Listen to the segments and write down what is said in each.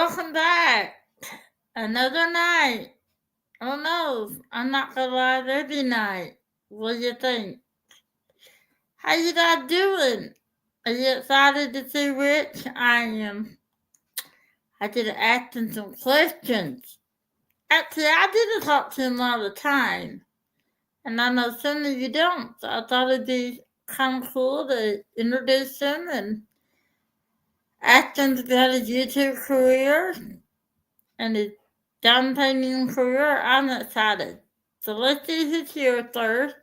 welcome back. Another night. Oh no, I'm not gonna lie, every night. What do you think? How you guys doing? Are you excited to see Rich? I am. I did ask him some questions. Actually, I didn't talk to him all the time. And I know some of you don't, so I thought it'd be kind of cool to introduce him and ask him about his YouTube career and his done painting career. I'm excited. So let's do his here first.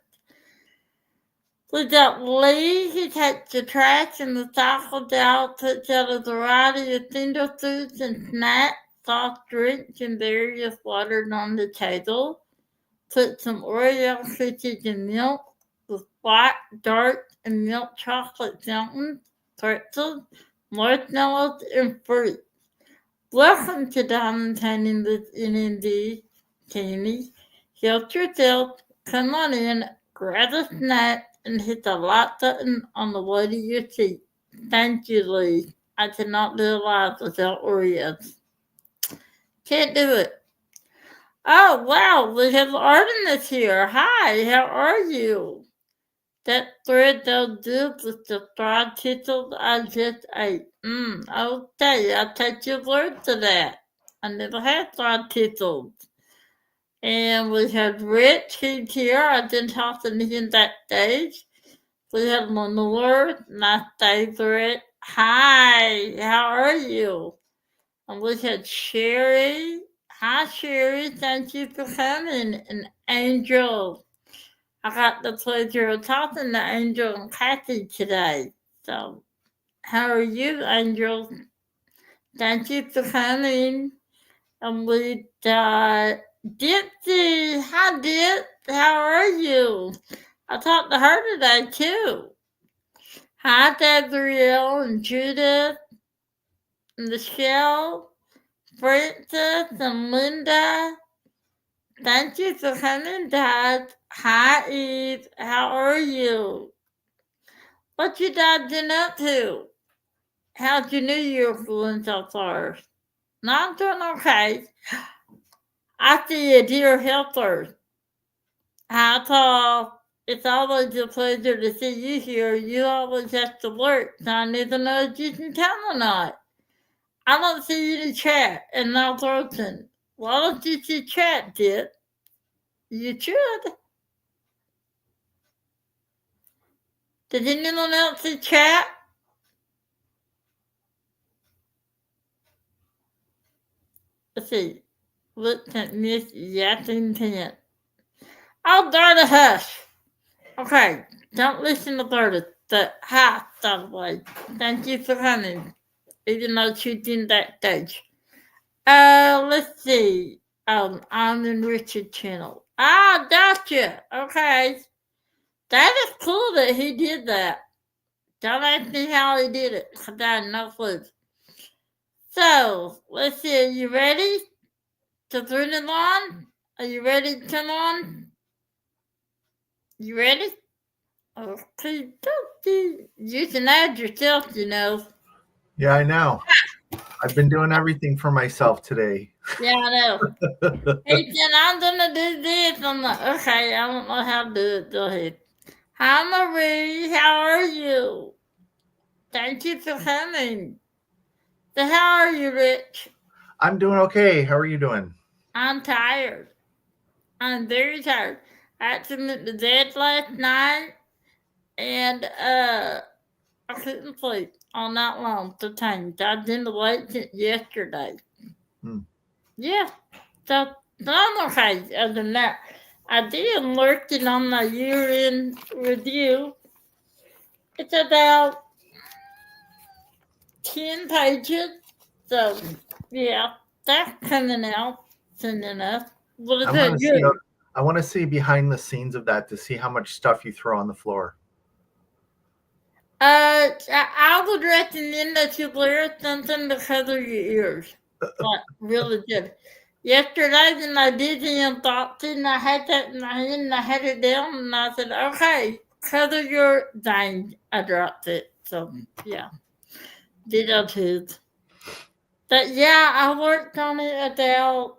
We got Lee. He takes the trash and recycles out, puts out a variety of finger foods and snacks, soft drinks, and various waters on the table. Put some Oreo cookies in milk with white, dark, and milk chocolate fountains, pretzels, marshmallows, and fruit. Welcome to Diamond Painting with NND, Tammy. Help yourself, come on in, grab a snack, and hit the like button on the way to your seat. Thank you, Lee. I cannot do a live without Oreos. Can't do it. Oh, wow, we have Artemis here. Hi, how are you? That thread they'll do with the fried pickles I just ate. Okay, I'll take your word for that. I never had fried pickles. And we had Rich, he's here. I didn't talk to him backstage. We had Lenore, my favorite. Hi, how are you? And we had Sherry. Hi, Sherry. Thank you for coming. And Angel. I got the pleasure of talking to Angel and Kathy today. So, how are you, Angel? Thank you for coming. And we got Dipsy. Hi, Dip. How are you? I talked to her today, too. Hi, Gabrielle and Judith, and Michelle, Francis, and Linda. Thank you for coming, Dad. Hi, Eve. How are you? What you dad been up to? How's your New Year going so far? Not doing okay. I see a dear helper. I thought it's always a pleasure to see you here. You always have to work, so I need to know if you can come or not. I don't see you in the chat and not working. Why don't you see chat, Dip? You should. Did anyone else see chat? Let's see. Look at Miss Yapping Pant. Oh, Berta, hush. Okay, don't listen to Berta. But hi, by the way. Thank you for coming, even though she didn't backstage. Let's see. I'm in Richard channel. Ah, gotcha. Okay. That is cool that he did that. Don't ask me how he did it, 'cause I have no clue. So, let's see. Are you ready to turn it on? Are you ready to come on? You ready? Okay, you can add yourself, you know. Yeah, I know. I've been doing everything for myself today. Yeah, I know. Hey, Jen, I'm gonna do this. I'm like, okay, I don't know how to do it. Go ahead. Hi, Marie. How are you? Thank you for coming. So, how are you, Rich? I'm doing okay. How are you doing? I'm tired. I'm very tired. I had to went to bed last night, and I couldn't sleep all night long. So times I've been awake since yesterday. Yeah, so I'm okay. Other than that, I did working on my year-end review. It's about 10 pages. So, yeah, that's coming out soon enough. What is it? You? I want to see behind the scenes of that to see how much stuff you throw on the floor. I would recommend that you wear something to cover your ears. Like, really good. Yesterday, when I did the unboxing, I had that in my hand and I had it down and I said, okay, cover your dang. I dropped it. So, yeah. Did I too. But yeah, I worked on it about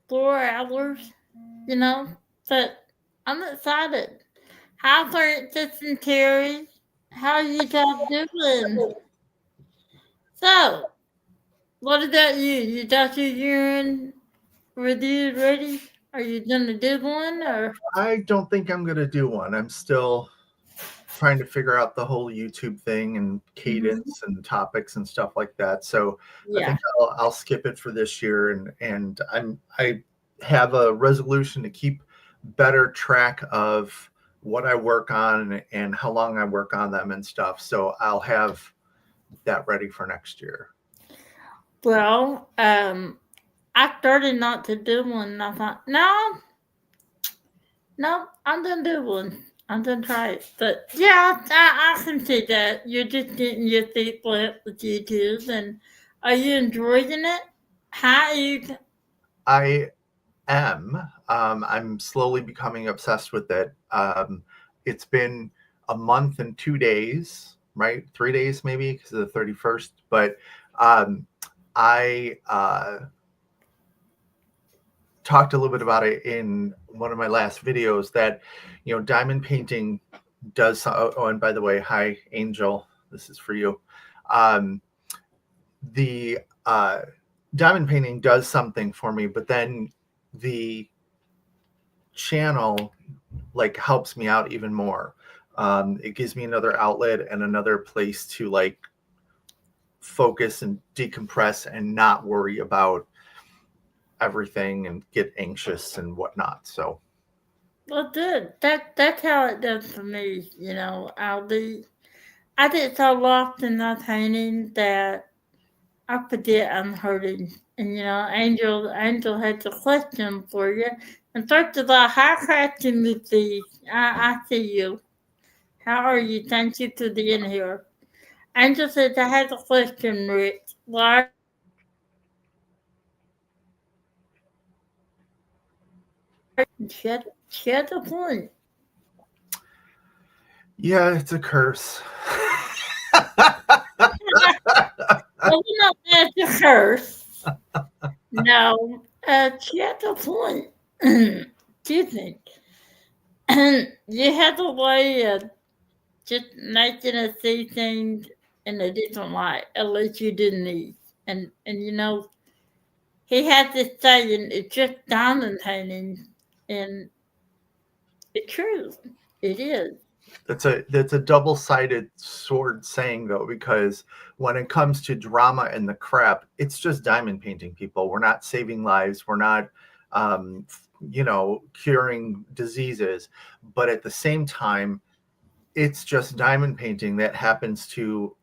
4 hours, you know. But I'm excited. Hi, Francis and Terry. How you guys doing? So, what about you? You got your urine review ready? Are you gonna do one or? I don't think I'm going to do one. I'm still trying to figure out the whole YouTube thing and Mhm. cadence and topics and stuff like that. So I Yeah. think I'll skip it for this year, and I have a resolution to keep better track of what I work on and how long I work on them and stuff. So I'll have that ready for next year. Well, I started not to do one, and I thought, no, no, I'm gonna do one. I'm gonna try it. But yeah, I can see that you're just getting your feet wet with YouTube, and are you enjoying it? How you? I am. I'm slowly becoming obsessed with it. It's been a month and 2 days, right? 3 days maybe because of the 31st. But um, I talked a little bit about it in one of my last videos that, diamond painting does. Oh, and by the way, hi, Angel. This is for you. Um, the diamond painting does something for me, but then the channel like helps me out even more. It gives me another outlet and another place to like focus and decompress and not worry about everything and get anxious and whatnot. So Well, good. That's how it does for me. You know, I get so lost in my painting that I forget I'm hurting. And you know, Angel has a question for you. And first of all, how crafting with these? I see you. How are you? Thank you for being here. Angel says I have a question, Rich. Why are you dancing to Crashley? She had a point. yeah, it's a curse. Well, we're not there to curse. No, she had a point. Excuse me. You have a way of just making us see things in a different light, at least you didn't need. And you know, he had this saying, it's just diamond painting, and it's true. It is. That's a double-sided sword saying though, because when it comes to drama and the crap, it's just diamond painting people. We're not saving lives, we're not um curing diseases, but at the same time it's just diamond painting that happens to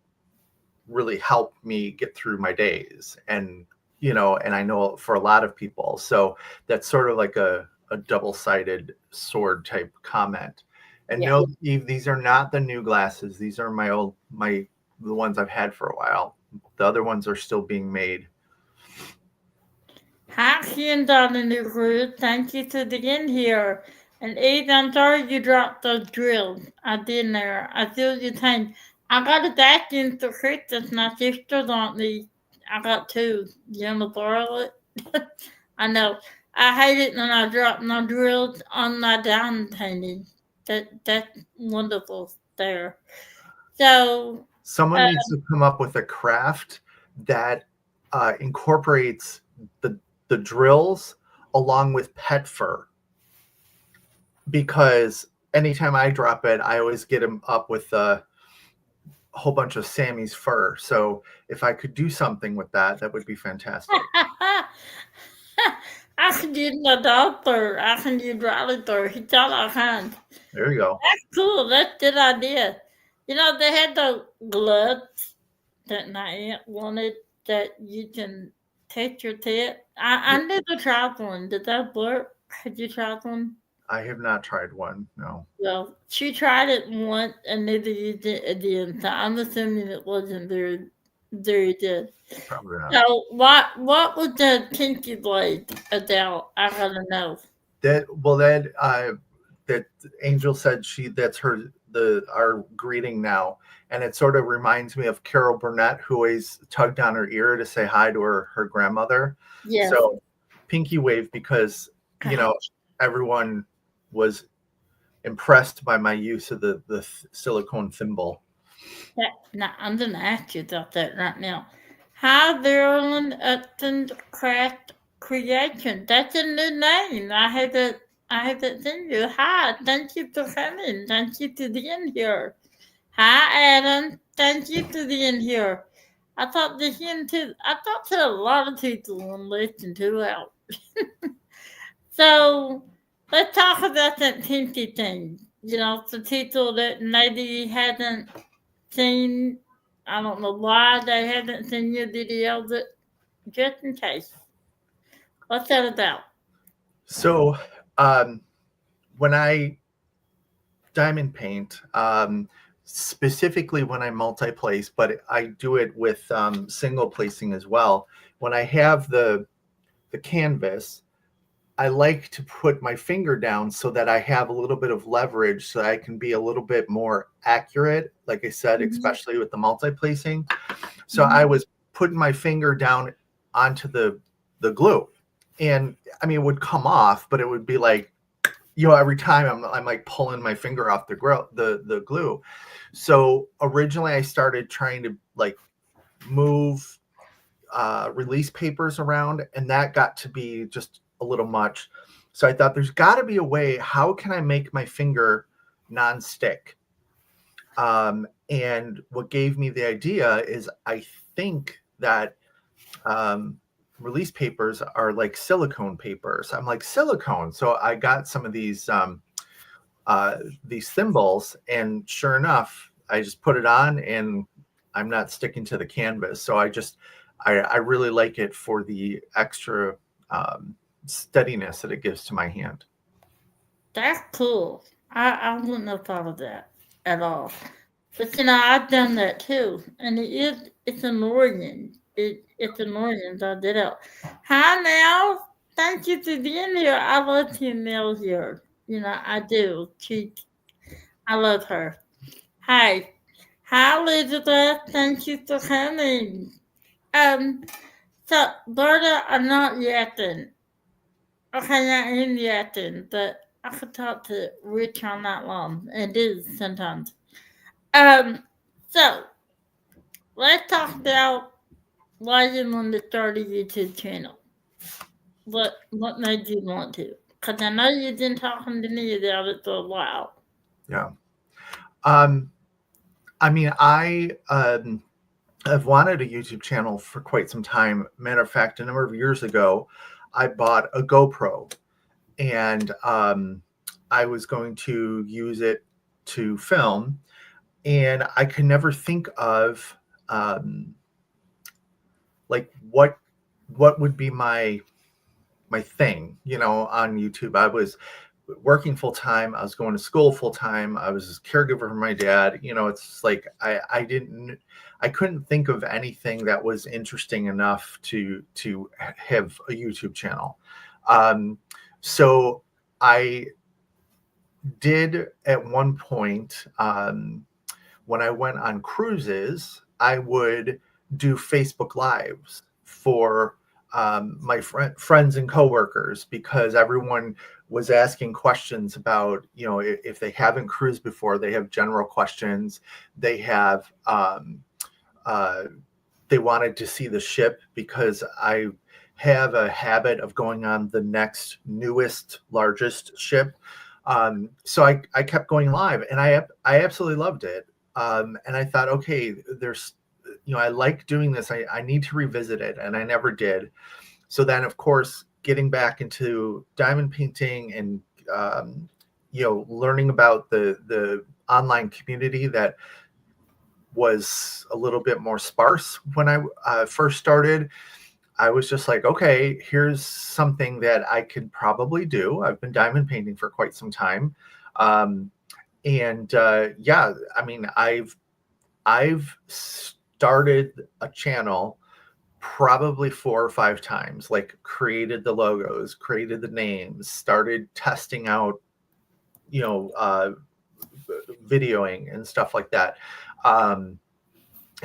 really help me get through my days. And I know for a lot of people, so that's sort of like a double-sided sword type comment. And Yeah. no, Eve, these are not the new glasses. These are the ones I've had for a while. The other ones are still being made. Hi, Ian down in the group. Thank you for being here. And Eve, I'm sorry you dropped those drills. I didn't there. I feel your pain. I got a vacuum for Christmas. My sister got me. I got two. You want to borrow it? I know. I hate it when I drop my drills on my diamond painting. That's wonderful there. So, Someone uh, needs to come up with a craft that incorporates the drills along with pet fur, because anytime I drop it, I always get him up with a whole bunch of Sammy's fur. So if I could do something with that, that would be fantastic. I can use my dog fur. I can use Riley fur. He got all kinds. There you go. That's cool. That's a good idea. You know, they had those gloves that my aunt wanted that you can take your tip. I never tried one. Did that work? Had you tried one? I have not tried one. No, Well, she tried it once and never used it again. So I'm assuming it wasn't very good. probably not. So what was the kinky blade about? I gotta know. That Angel said that's her. our greeting now, and it sort of reminds me of Carol Burnett, who always tugged on her ear to say hi to her grandmother. Yes. So pinky wave, because God. everyone was impressed by my use of the silicone thimble. Now, I'm going to ask you about that right now. Hi, Marilyn Upton Craft Creation. That's a new name. I haven't seen you. Hi, thank you for coming. Thank you for being here. Hi, Adam. Thank you for being here. I talked to him too. I talked to a lot of people and listened to out. So let's talk about that pinky thing. For people that maybe hadn't seen, I don't know why they haven't seen your video, but just in case. What's that about? So when I diamond paint, specifically when I multi-place, but I do it with single placing as well. When I have the canvas, I like to put my finger down so that I have a little bit of leverage, so I can be a little bit more accurate, like I said, especially with the multi-placing. So I was putting my finger down onto the glue, and I mean, it would come off, but it would be like, every time I'm like pulling my finger off the glue. So originally I started trying to like move release papers around, and that got to be just a little much. So I thought there's got to be a way. How can I make my finger non-stick? And what gave me the idea is I think that release papers are like silicone papers. I'm like, silicone. So I got some of these thimbles, and sure enough, I just put it on and I'm not sticking to the canvas. So I really like it for the extra steadiness that it gives to my hand. That's cool. I wouldn't have thought of that at all. But I've done that too, and it's annoying. It's annoying. So I did it. Hi, Mel. Thank you for being here. I love seeing Mel here. I do. I love her. Hi. Hi, Elizabeth. Thank you for coming. Um, so Berta, I'm not yapping. Okay, I am yapping, but I could talk to Rich all night long. It is sometimes. Um, so let's talk about why you want to start a YouTube channel. What made you want to? Because I know you've been talking to me about it for a while. Yeah. I mean, I've wanted a YouTube channel for quite some time. Matter of fact, a number of years ago, I bought a GoPro, and I was going to use it to film, and I could never think of like what would be my thing, on YouTube. I was working full time. I was going to school full time. I was a caregiver for my dad. It's like I couldn't think of anything that was interesting enough to have a YouTube channel. So I did at one point, when I went on cruises, I would do Facebook Lives for my friends and coworkers, because everyone was asking questions about, if they haven't cruised before, they have general questions. They have, they wanted to see the ship, because I have a habit of going on the next newest, largest ship. So I kept going live, and I absolutely loved it. And I thought, okay, I like doing this. I need to revisit it, and I never did. So then, of course, getting back into diamond painting and learning about the online community that was a little bit more sparse when I first started, I was just like, okay, here's something that I could probably do. I've been diamond painting for quite some time. Yeah, I mean, I've started a channel probably 4 or 5 times, like created the logos, created the names, started testing out, videoing and stuff like that. Um,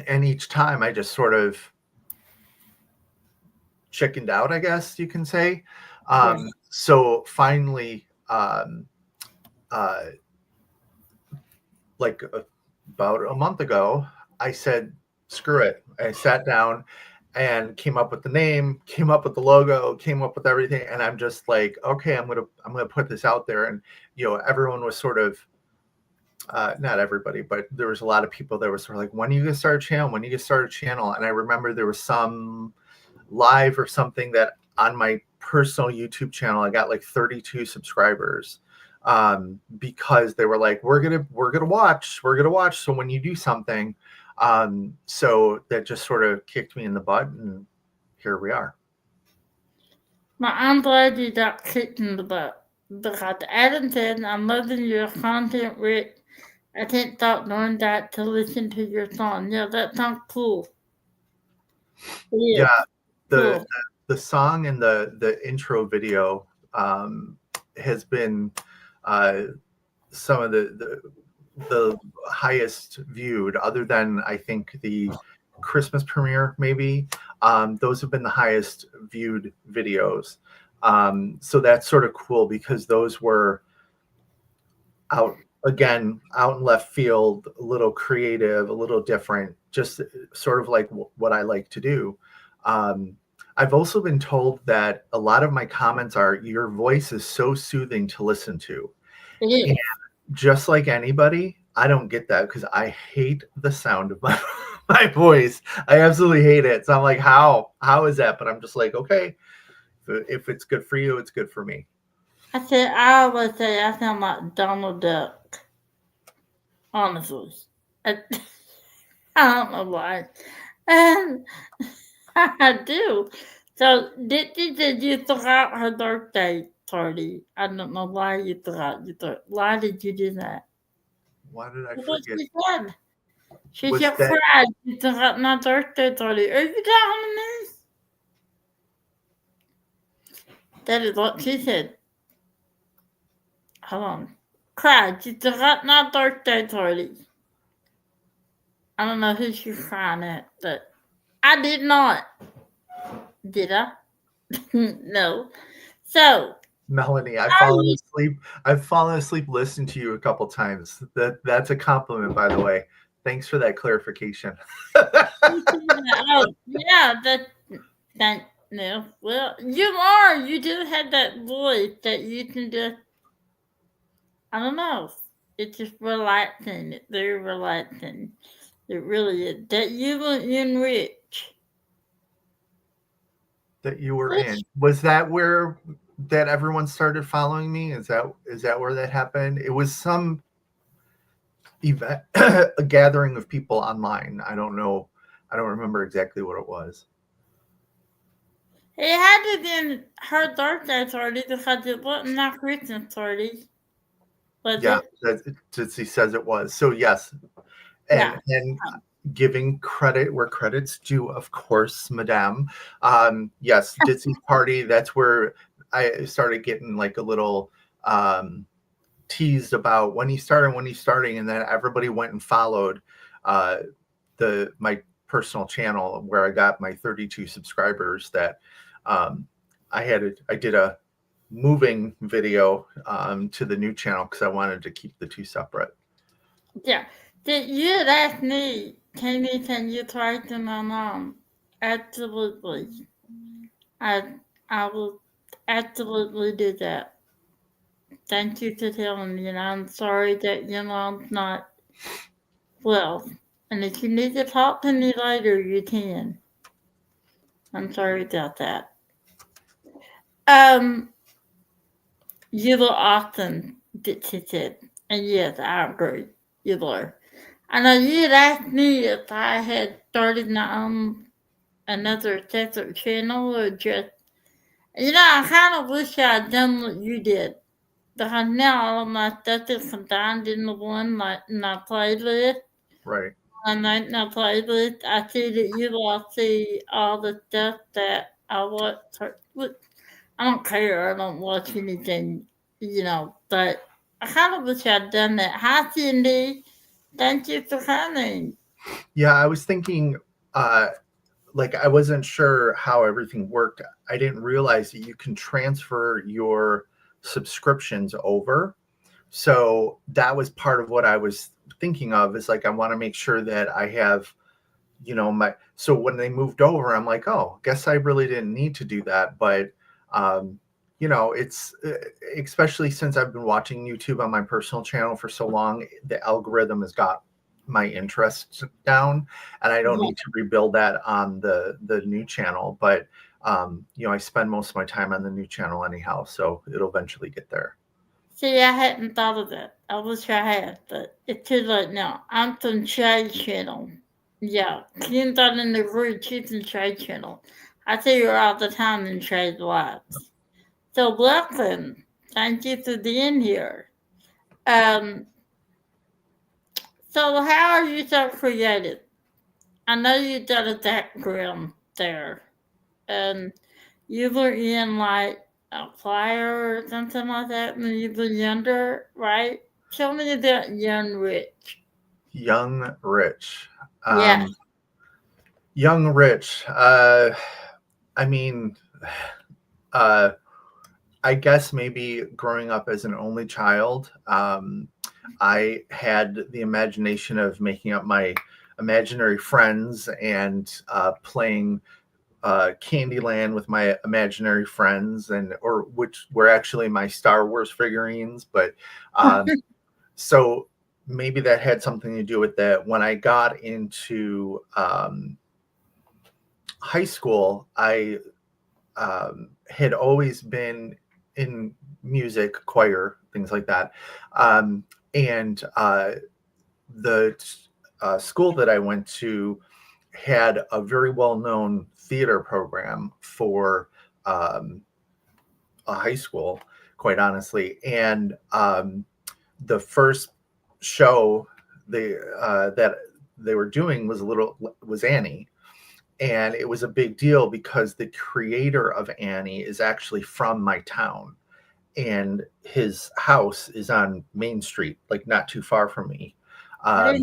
and each time I just sort of chickened out, I guess you can say. Yeah. So finally, uh, like about a month ago, I said, screw it. I sat down and came up with the name, came up with the logo, came up with everything. And I'm just like, okay, I'm gonna put this out there. And everyone was sort of not everybody, but there was a lot of people that were sort of like, when are you gonna start a channel? When are you gonna start a channel? And I remember there was some live or something that on my personal YouTube channel, I got like 32 subscribers because they were like, we're gonna watch. So when you do something, so that just sort of kicked me in the butt, and here we are. But I'm glad you got kicked in the butt. Because Adam said, I'm loving your content, Rick. I can't stop doing that to listen to your song. Yeah, that sounds cool. Yeah, Yeah, the cool. the song and the intro video has been uh, some of the highest viewed, other than I think the Christmas premiere, maybe. Those have been the highest viewed videos. So that's sort of cool because those were out out in left field, a little creative, a little different, just sort of like what I like to do. Um, I've also been told that a lot of my comments are, your voice is so soothing to listen to. It And is. just like anybody, I don't get that because I hate the sound of my my voice. I absolutely hate it. So I'm like, how is that? But I'm just like, okay, if it's good for you, it's good for me. I always say I sound like Donald Duck. Honestly. I, I don't know why. And I do. So, did you throw out her birthday party? I don't know why you threw out why did you do that? Why did I What forget? she said. She Was just that cried. You threw out my birthday party. Are you telling me? That is what she said. Hold on. Cried. You threw out my birthday party. I don't know who she's crying at, but I did not. Did I? No. So, Melanie? are you I've fallen asleep listening to you a couple times. That's a compliment, by the way. Thanks for that clarification. oh, yeah, that, no. Well, you are. You do have that voice that you can just, I don't know. It's just relaxing. It's very relaxing. It really is. That you will enrich. That you were in. Which, Was that where that everyone started following me? Is that where that happened? It was some event, a gathering of people online. I don't know. I don't remember exactly what it was. it had to be her birthday party because it wasn't that Christmas party, was Yeah, it? he says it was. So yes, Yeah. and giving credit where credit's due, of course, Madame. Yes, Ditsy's party. That's where I started getting like a little teased about when he's starting, and then everybody went and followed uh, my personal channel where I got my 32 subscribers. That um, I did a moving video to the new channel because I wanted to keep the two separate. Yeah. Did you had asked me, can you try to my mom? Absolutely. I I will absolutely do that. Thank you for telling me, and I'm sorry that your mom's not well. And if you need to talk to me later, you can. I'm sorry about that. Um, you were awesome, she said. And yes, I agree. You were. I know you had asked me if I had started my own another separate channel or just, I kind of wish I'd done what you did. Because now all of my stuff is combined in the one, like in my playlist. Right. And like my playlist, I see that you all see all the stuff that I watch. I don't care. I don't watch anything, but I kind of wish I'd done that. Hi, Cindy. Thank you for coming. Yeah, I was thinking, uh, like, I wasn't sure how everything worked. I didn't realize that you can transfer your subscriptions over. So that was part of what I was thinking of, is like, I want to make sure that I have, my, so when they moved over, I'm like, oh, guess I really didn't need to do that. But, um, it's especially since I've been watching YouTube on my personal channel for so long, the algorithm has got my interests down, and I don't Yeah. need to rebuild that on the new channel. But I spend most of my time on the new channel anyhow, so it'll eventually get there. See, I hadn't thought of that. I wish I had, but it's too late now. I'm from Trade Channel. Yeah, she's not in the group. She's in Trade Channel. I see her all the time in Trade Lives. So welcome. Thank you for being here. Um, so how are you so creative? I know you got a background there, and you were in like a choir or something like that when you were younger, right? Tell me about Young Rich. Young Rich. Yeah, Um, Young Rich. I mean, uh, I guess maybe growing up as an only child, I had the imagination of making up my imaginary friends and playing Candyland with my imaginary friends, and or which were actually my Star Wars figurines. But so maybe that had something to do with that. When I got into high school, I had always been in music, choir, things like that. Um, and the school that I went to had a very well known theater program for um, a high school, quite honestly. And the first show that they were doing was Annie, and it was a big deal because the creator of Annie is actually from my town, and his house is on Main Street, like not too far from me. Um,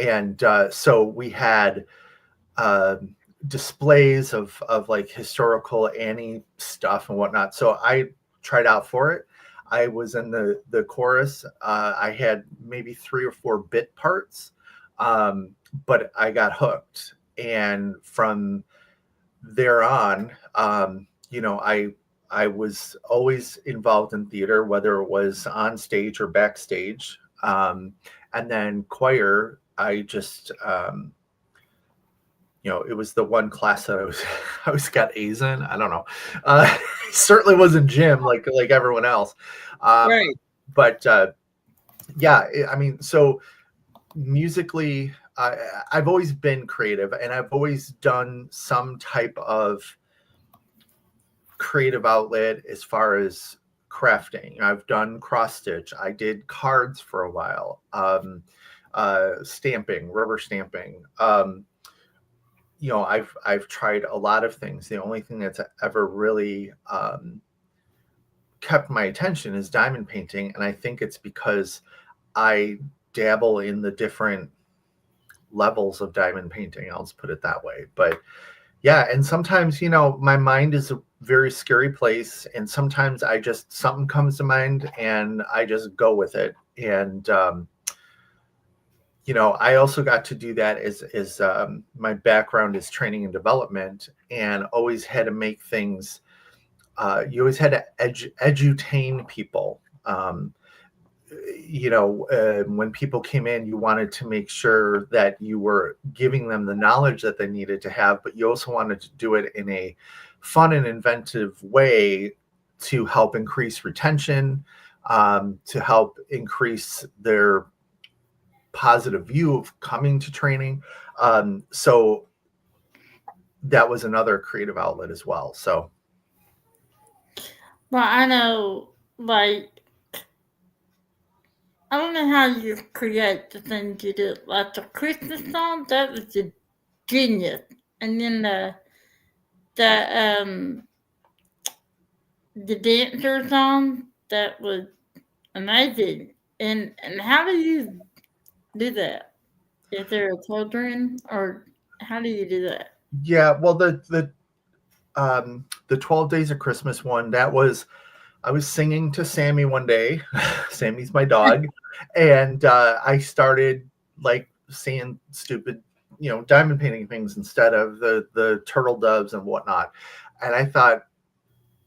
and so we had um displays of like historical Annie stuff and whatnot. So I tried out for it. I was in the chorus. I had maybe 3 or 4 bit parts, um, but I got hooked, and from there on, I was always involved in theater, whether it was on stage or backstage. And then choir, I just it was the one class that I was I always got A's in. I don't know. Certainly wasn't gym like everyone else. Um, right. but yeah, I mean, so musically, I've always been creative, and I've always done some type of creative outlet as far as crafting. I've done cross stitch. I did cards for a while. Stamping, rubber stamping. I've tried a lot of things. The only thing that's ever really kept my attention is diamond painting, and I think it's because I dabble in the different levels of diamond painting. I'll just put it that way. But yeah, and sometimes my mind is a very scary place, and sometimes I just something comes to mind and I just go with it. And I also got to do that as my background is training and development, and always had to make things. You always had to edutain people. When people came in, you wanted to make sure that you were giving them the knowledge that they needed to have, but you also wanted to do it in a fun and inventive way to help increase retention, to help increase their positive view of coming to training. So that was another creative outlet as well. So Well, I know, like, I don't know how you create the things you do. Like the Christmas song, that was a genius. And then the the dancer song, that was amazing. And how do you do that? Is there children, or how do you do that? Yeah, well, the 12 Days of Christmas one, that was I was singing to Sammy one day. Sammy's my dog, and I started like saying stupid, diamond painting things instead of the turtle doves and whatnot. And I thought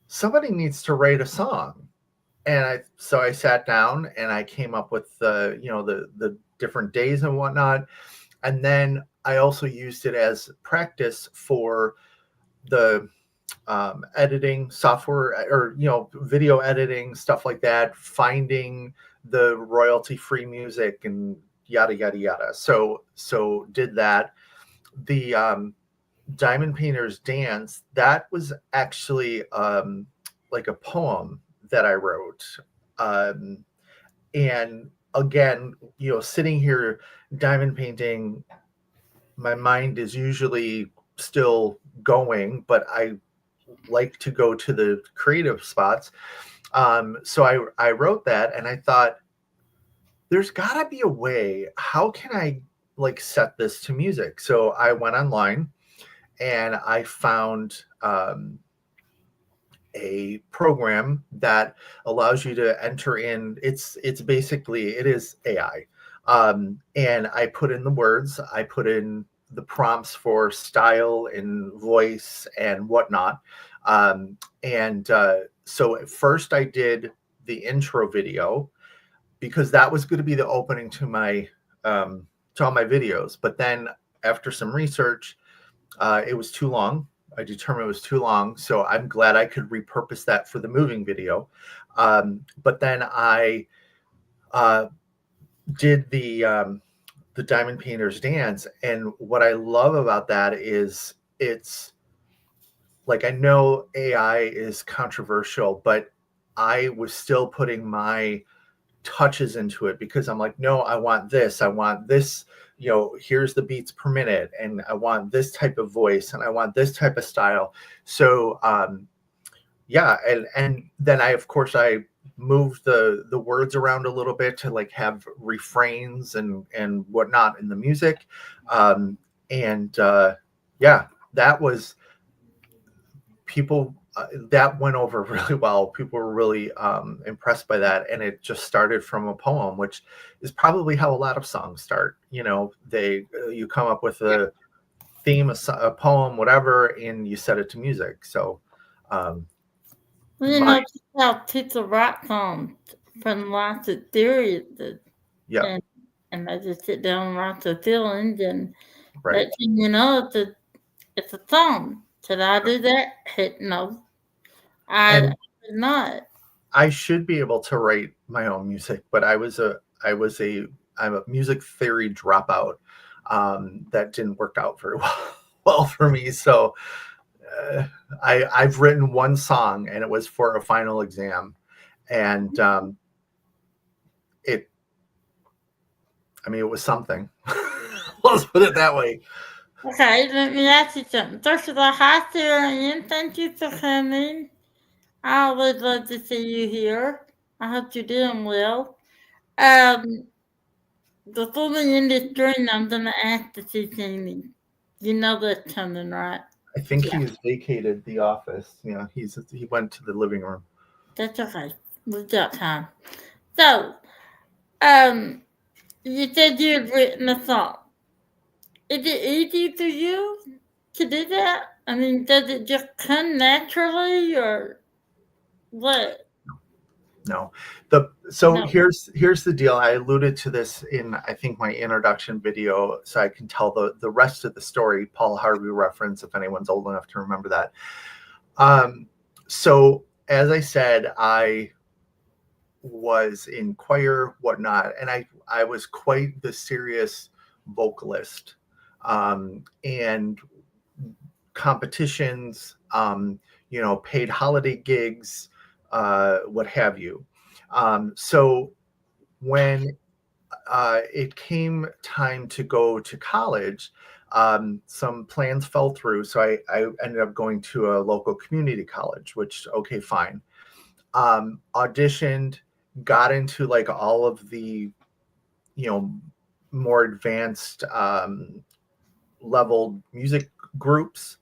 somebody needs to write a song. And I sat down and I came up with the different days and whatnot. And then I also used it as practice for the editing software, or video editing, stuff like that, finding the royalty free music and yada yada yada. So did that. The Diamond Painter's Dance, that was actually like a poem that I wrote. um, and again, sitting here diamond painting, my mind is usually still going, but I like to go to the creative spots. So I wrote that and I thought, there's got to be a way. How can I like set this to music? So I went online and I found a program that allows you to enter in. It's basically, it is AI. And I put in the words, I put in the prompts for style and voice and whatnot. And so at first I did the intro video because that was going to be the opening to my to all my videos. But then after some research, it was too long. I determined it was too long, so I'm glad I could repurpose that for the moving video. But then I did the Diamond Painter's Dance, and what I love about that is it's like, I know AI is controversial, but I was still putting my touches into it because I'm like, no, I want this, here's the beats per minute, and I want this type of voice, and I want this type of style. So yeah, and then of course I moved the words around a little bit to like have refrains and whatnot in the music. And yeah, that was people that went over really well. People were really impressed by that, and it just started from a poem, which is probably how a lot of songs start. You come up with a theme, a poem, whatever, and you set it to music. So Well, my just how people write songs from lots of theories, yeah, and they just sit down and write the feelings, and right. next thing you know, it's a song. Should I do that? Heck no, I And did not. I should be able to write my own music, but I'm a music theory dropout. That didn't work out very well for me. So I've written one song, and it was for a final exam, and it I mean, it was something. Let's put it that way. Okay, let me ask you something. First of all, hi Sarah Ann. Thank you for coming. I always love to see you here. I hope you're doing well. Um, Before we end this dream, I'm gonna ask to see Jamie. You know that's coming, right? I think Yeah, he's vacated the office. He went to the living room. that's okay. We've got time. So, um, you said you had written a song. Is it easy for you to do that? I mean, does it just come naturally, or what? No. So No. here's the deal. I alluded to this in, I think, my introduction video, so I can tell the rest of the story. Paul Harvey reference, if anyone's old enough to remember that. So as I said, I was in choir, whatnot, and I was quite the serious vocalist. And competitions, paid holiday gigs, what have you. So when it came time to go to college, some plans fell through. So I ended up going to a local community college, which, okay, fine. Auditioned, got into like all of the, you know, more advanced level music groups.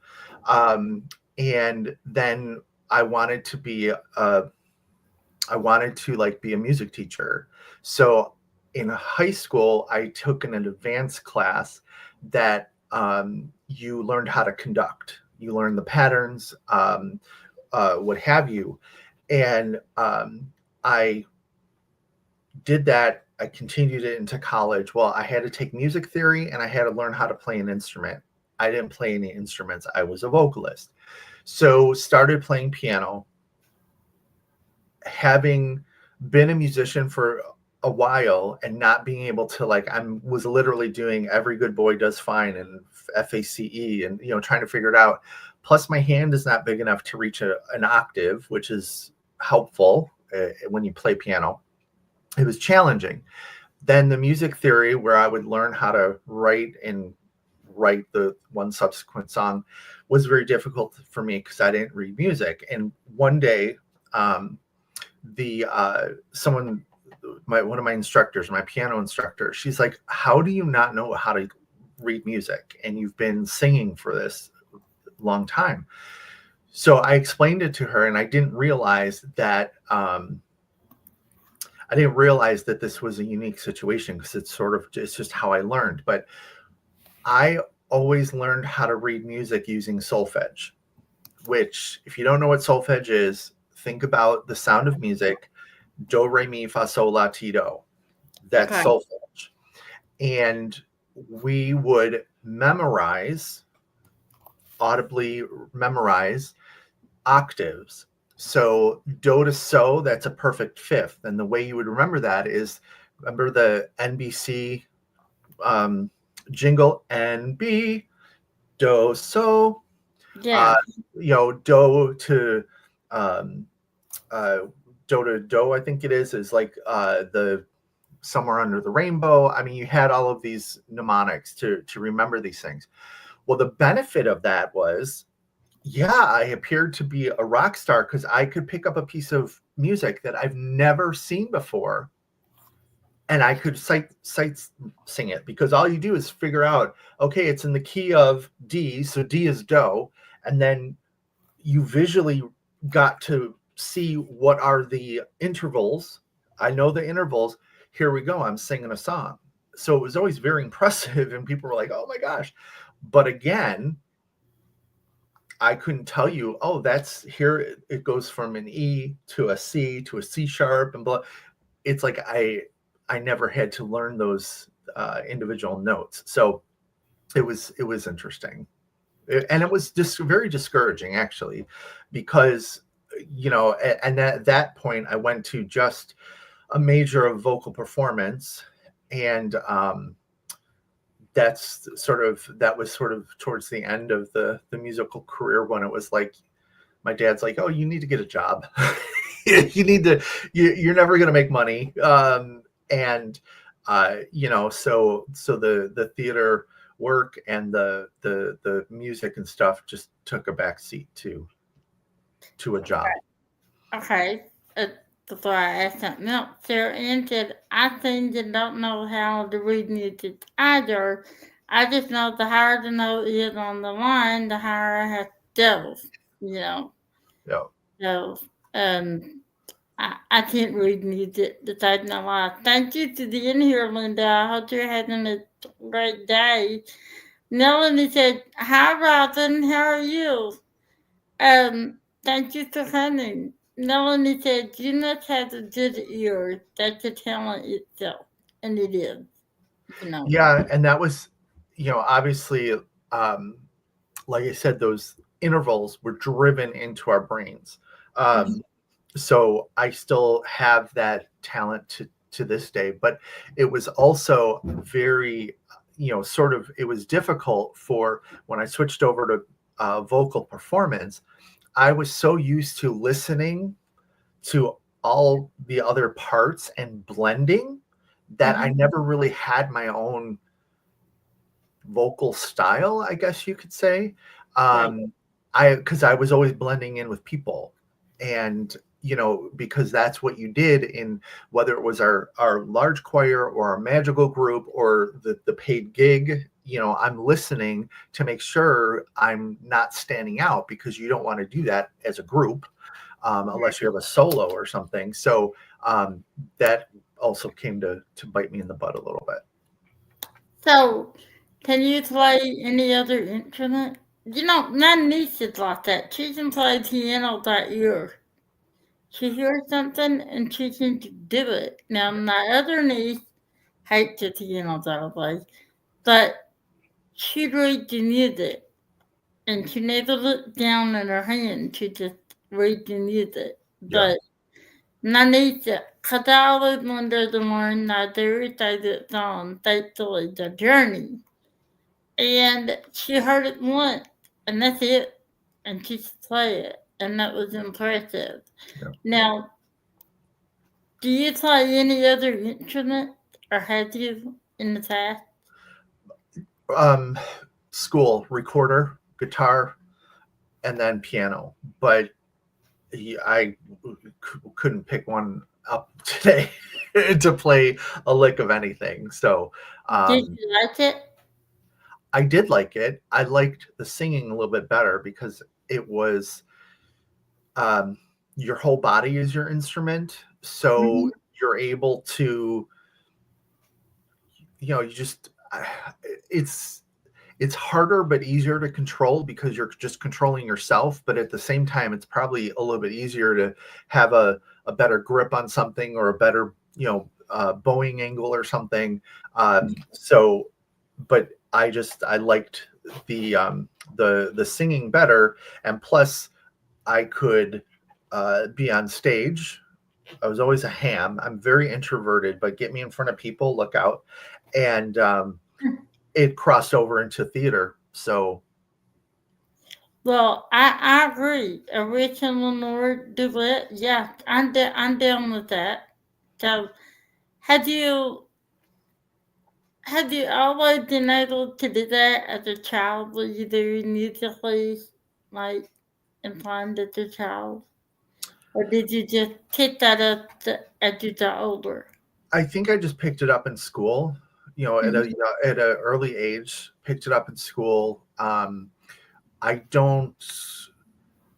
And then I wanted to be I wanted to like be a music teacher. So in high school, I took an advanced class that you learned how to conduct. You learn the patterns, what have you. And I did that. I continued it into college. Well, I had to take music theory and I had to learn how to play an instrument. I didn't play any instruments. I was a vocalist. So started playing piano. Having been a musician for a while and not being able to like, I was literally doing Every Good Boy Does Fine and FACE and, you know, trying to figure it out. Plus my hand is not big enough to reach an octave, which is helpful when you play piano. It was challenging. Then the music theory, where I would learn how to write the one subsequent song, was very difficult for me because I didn't read music. And one day, one of my instructors, my piano instructor, she's like, "How do you not know how to read music? And you've been singing for this long time." So I explained it to her, and I didn't realize that this was a unique situation because it's just how I learned. But I always learned how to read music using solfege, which, if you don't know what solfege is, think about the sound of music: do, re, mi, fa, sol, la, ti, do. That's Okay. solfege. And we would audibly memorize octaves. So do to so, that's a perfect fifth. And the way you would remember that is, remember the NBC jingle, NB, do, so, Yeah. do to do, I think it is like the Somewhere Under the Rainbow. I mean, you had all of these mnemonics to remember these things. Well, the benefit of that was, I appeared to be a rock star because I could pick up a piece of music that I've never seen before, and I could sight sing it, because all you do is figure out, okay, it's in the key of D, so D is do, and then you visually got to see what are the intervals. I know the intervals. Here we go. I'm singing a song. So it was always very impressive, and people were like, "Oh my gosh!" But again, I couldn't tell you, oh, that's here. It goes from an E to a C to a C sharp and blah. It's like I never had to learn those individual notes. So it was interesting. And it was just very discouraging, actually, because, and at that point I went to just a major of vocal performance, and that was sort of towards the end of the musical career, when it was like, my dad's like, "Oh, you need to get a job. You need to, you're never going to make money." And so the theater work and the music and stuff just took a back seat to a job. Okay. Before I ask something else, Sarah Ann said, I think you don't know how to read music either. I just know the higher the note is on the line, the higher I have to go. You know. Yeah. So I can't read music besides my life. Thank you to being here, Linda. I hope you're having a great day. Melanie said, "Hi Robin, how are you?" Thank you for coming. Melanie said, "You must have a good ear. That's a talent itself." And it is, you know. Yeah, and that was, obviously, like I said, those intervals were driven into our brains. Mhm. So I still have that talent to this day, but it was also very, it was difficult for when I switched over to vocal performance. I was so used to listening to all the other parts and blending that I Mhm. never really had my own vocal style, I guess you could say. Right. Because I was always blending in with people, and because that's what you did in, whether it was our large choir or our magical group or the paid gig, I'm listening to make sure I'm not standing out, because you don't want to do that as a group, unless you have a solo or something. So that also came to bite me in the butt a little bit. So, can you play any other instrument? My niece is like that. She can play piano by ear. She hears something and she can do it. Now, my other niece hates the piano that I play, but she reads the music and she never looks down at her hand. She just reads the music. Yeah. But my niece, because I always wanted to learn their favorite song, Thankfully the Journey. And she heard it once, and that's it. And she could play it, and that was impressive. Yeah. Now, do you play any other instrument, or have you in the past? School, recorder, guitar, and then piano. But I couldn't pick one up today to play a lick of anything. So Did you like it? I did like it. I liked the singing a little bit better, because it was your whole body is your instrument. So you're able to, you just, it's harder but easier to control, because you're just controlling yourself. But at the same time, it's probably a little bit easier to have a better grip on something, or a better, bowing angle or something. So, but I liked the singing better. And plus, I could be on stage. I was always a ham. I'm very introverted, but get me in front of people, look out. And it crossed over into theater. So, Well, I agree. Original Lord duet, yeah, I'm down with that. So, have you have you always been able to do that as a child? Were you very musically like inclined as a child, or did you just pick that up as you got older? I think I just picked it up in school, at a Mhm. at an early age. Picked it up in school. I don't.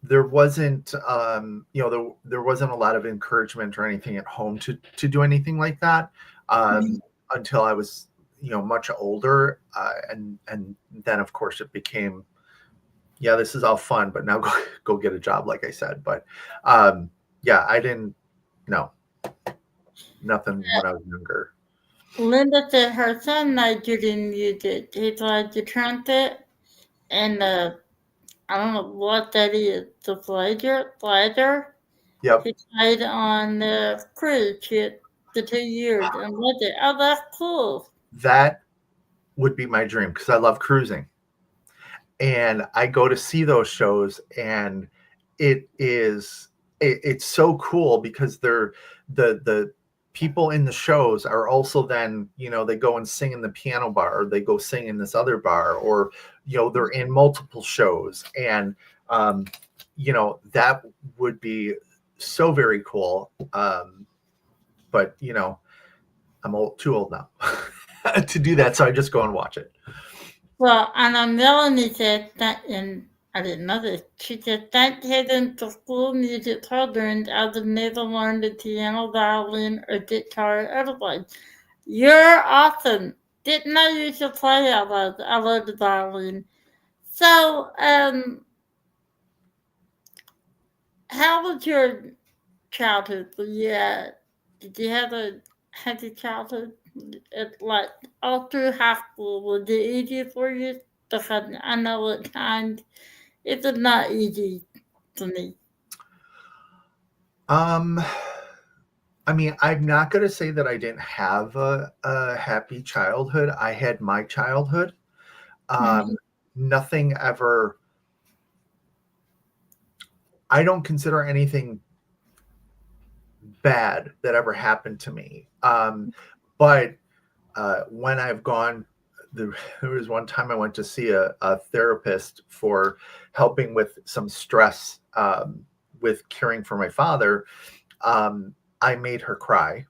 There wasn't, there wasn't a lot of encouragement or anything at home to do anything like that, Mhm. until I was, much older, and then of course it became, yeah, this is all fun, but now go get a job, like I said. But yeah, I didn't. No, nothing when I was younger. Linda said her son majored in music. He played the trumpet and I don't know what that is. The flager. Yep, He played on the cruise ship the 2 years and loved it. Oh, that's cool. that would be my dream, because I love cruising. And I go to see those shows, and it's so cool, because they're the people in the shows are also then, they go and sing in the piano bar, or they go sing in this other bar, or they're in multiple shows. And that would be so very cool. But I'm too old now to do that, so I just go and watch it. Well, and Melanie said that, and I didn't know this. She said, thank heaven for school music programs. I've never learned the piano, violin, or guitar otherwise. You're awesome. Didn't know you should play. I love the violin. So, how was your childhood? Did you have a happy childhood? Like all through high school, was it easy for you? Because I know at times it was not easy for me. Um, I mean, I'm not going to say that I didn't have a happy childhood. I had my childhood. Mhm. Nothing ever, I don't consider anything bad that ever happened to me. But when I've gone, there was one time I went to see a therapist for helping with some stress, with caring for my father, I made her cry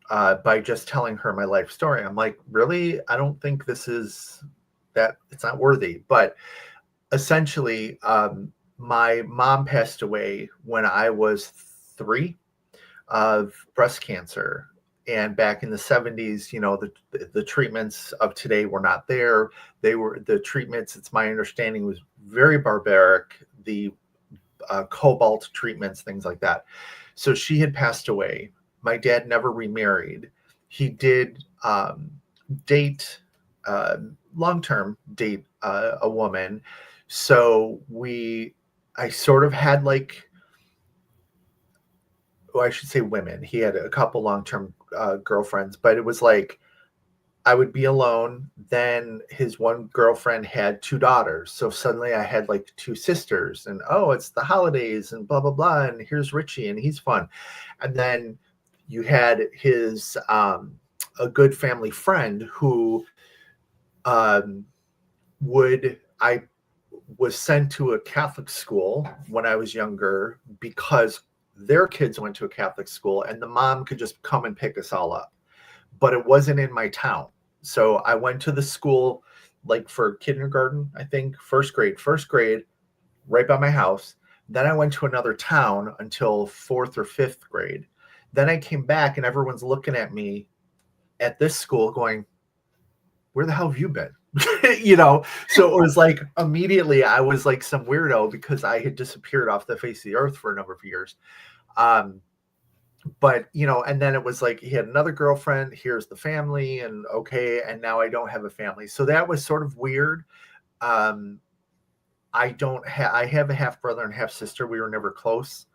by just telling her my life story. I'm like, really? I don't think this is that it's not worthy. But essentially, my mom passed away when I was 3 of breast cancer. And back in the 70s, the treatments of today were not there. They were the treatments, it's my understanding, was very barbaric. The cobalt treatments, things like that. So she had passed away. My dad never remarried. He did date, long term date a woman. So I sort of had like, well, I should say women. He had a couple long term girlfriends, but it was like I would be alone. Then his one girlfriend had 2 daughters. So suddenly I had like 2 sisters, and oh, it's the holidays and blah, blah, blah. And here's Richie and he's fun. And then you had his, a good family friend who um, I was sent to a Catholic school when I was younger because their kids went to a Catholic school and the mom could just come and pick us all up. But it wasn't in my town. So I went to the school like for kindergarten, I think, first grade, right by my house. Then I went to another town until 4th or 5th grade. Then I came back and everyone's looking at me at this school going, where the hell have you been? So it was like immediately I was like some weirdo because I had disappeared off the face of the earth for a number of years. But and then it was like he had another girlfriend, here's the family, and okay, and now I don't have a family. So that was sort of weird. I have a half brother and half sister. We were never close.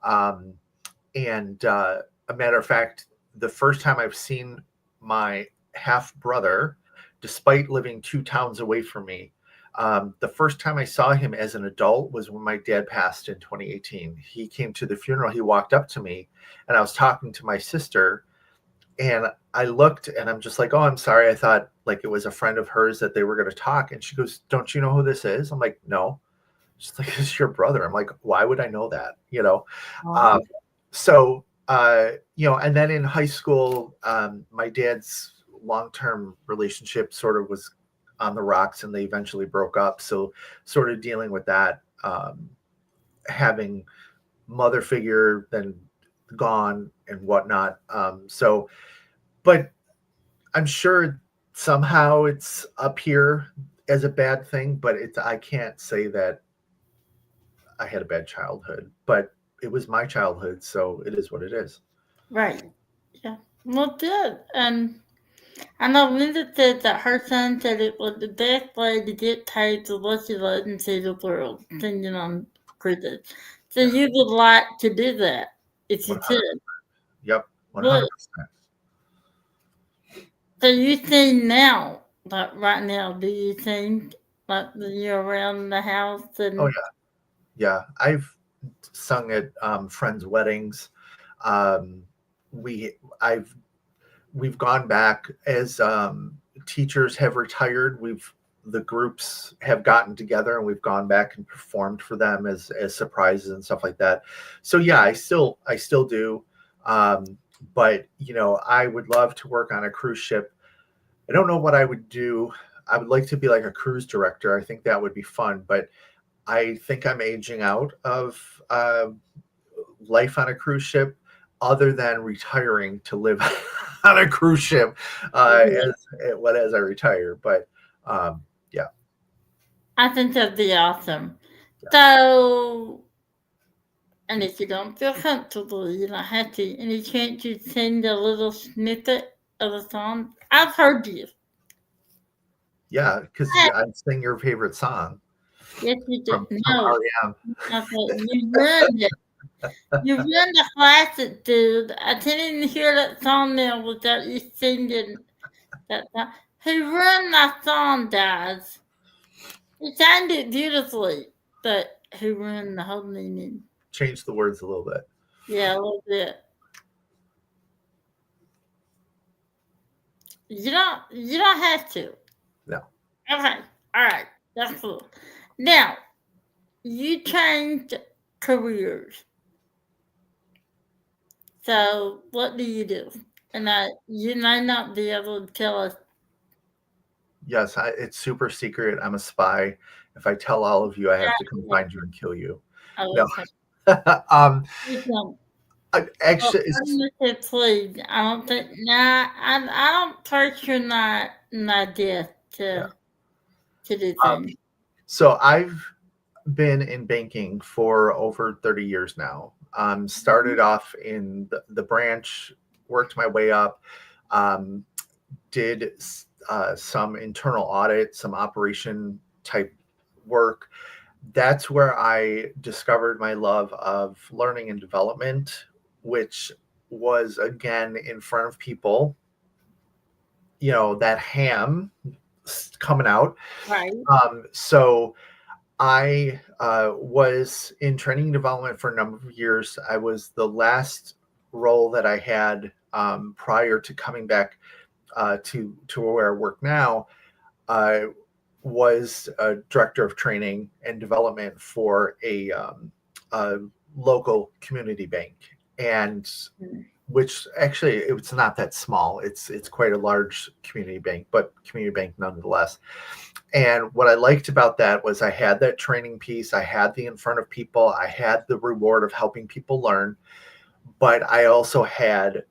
And a matter of fact, the first time I've seen my half brother, despite living 2 towns away from me, the first time I saw him as an adult was when my dad passed in 2018. He came to the funeral. He walked up to me and I was talking to my sister and I looked and I'm just like, oh, I'm sorry. I thought like it was a friend of hers that they were going to talk. And she goes, don't you know who this is? I'm like, no. She's like, it's your brother. I'm like, why would I know that? Wow. So, and then in high school, my dad's long-term relationship sort of was on the rocks and they eventually broke up. So sort of dealing with that, having mother figure then gone and whatnot. But I'm sure somehow it's up here as a bad thing, but I can't say that I had a bad childhood, but it was my childhood. So it is what it is. Right. Yeah. Well, good. And I know Linda said that her son said it was the best way to get paid to what you love and see the world, singing on cruises. So Yeah. you would like to do that if you 100. could. Yep. What? 100%. So you sing now, like right now, do you think like when you're around the house Oh and yeah. Yeah. I've sung at friends' weddings. Um, we I've we've gone back as teachers have retired. The groups have gotten together and we've gone back and performed for them as surprises and stuff like that. So yeah, I still do. But I would love to work on a cruise ship. I don't know what I would do. I would like to be like a cruise director. I think that would be fun, but I think I'm aging out of life on a cruise ship other than retiring to live on a cruise ship as I retire. But yeah. I think that'd be awesome. So, and if you don't feel comfortable, you don't have to. Any chance you sing a little snippet of a song? I've heard you. Yeah, because Yes, I sing your favorite song yes, you did. from No, REM. I thought you ruined it. You ruined the classic, dude. I can't even hear that song now without you singing that song. He ruined my song, guys. He sang it beautifully, but he ruined the whole meaning. Change the words a little bit. Yeah, a little bit. You don't have to. No. Okay. Alright. That's cool. Now, you changed careers. So what do you do? And you might not be able to tell us. Yes, it's super secret. I'm a spy. If I tell all of you, I have to come Exactly. find you and kill you. Oh, No. okay. um, You can. Well, actually, partnership, please. I don't think. Nah, I don't trust your idea yeah. to do Um, things. so I've been in banking for over 30 years now. Started off in the branch, worked my way up, um, did some internal audit, some operation type work. That's where I discovered my love of learning and development, which was again in front of people, that ham coming out. Right. So I was in training and development for a number of years. I was the last role that I had prior to coming back to where I work now. I was a director of training and development for a local community bank, and Mm. which actually it's not that small. It's quite a large community bank, but community bank nonetheless. And what I liked about that was I had that training piece, I had the in front of people, I had the reward of helping people learn, but I also had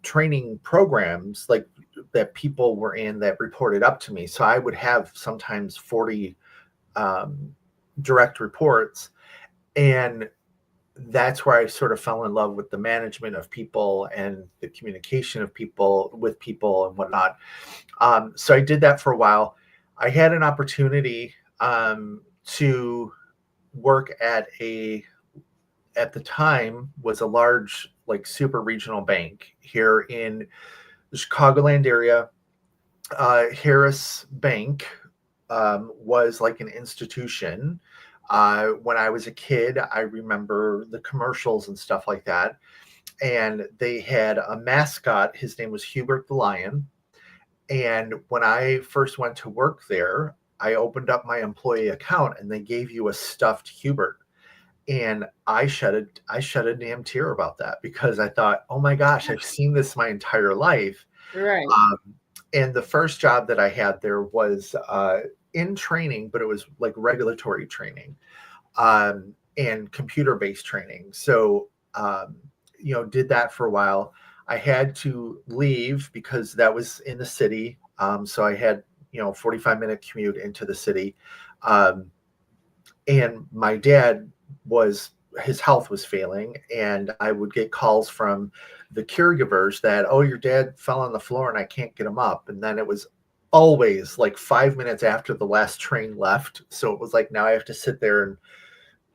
training programs like that people were in that reported up to me. So I would have sometimes 40 um, direct reports, and that's where I sort of fell in love with the management of people and the communication of people with people and whatnot. So I did that for a while. I had an opportunity to work at the time was a large, like super regional bank here in the Chicagoland area. Harris Bank was like an institution. When I was a kid, I remember the commercials and stuff like that. And they had a mascot. His name was Hubert the Lion. And when I first went to work there, I opened up my employee account and they gave you a stuffed Hubert. And I shed a damn tear about that because I thought, oh my gosh, I've seen this my entire life. Right. Um, and the first job that I had there was in training, but it was like regulatory training and computer based training. So, did that for a while. I had to leave because that was in the city. So I had, 45-minute commute into the city. Um, and my dad his health was failing, and I would get calls from the caregivers that, oh, your dad fell on the floor and I can't get him up. And then it was always like 5 minutes after the last train left. So it was like now I have to sit there and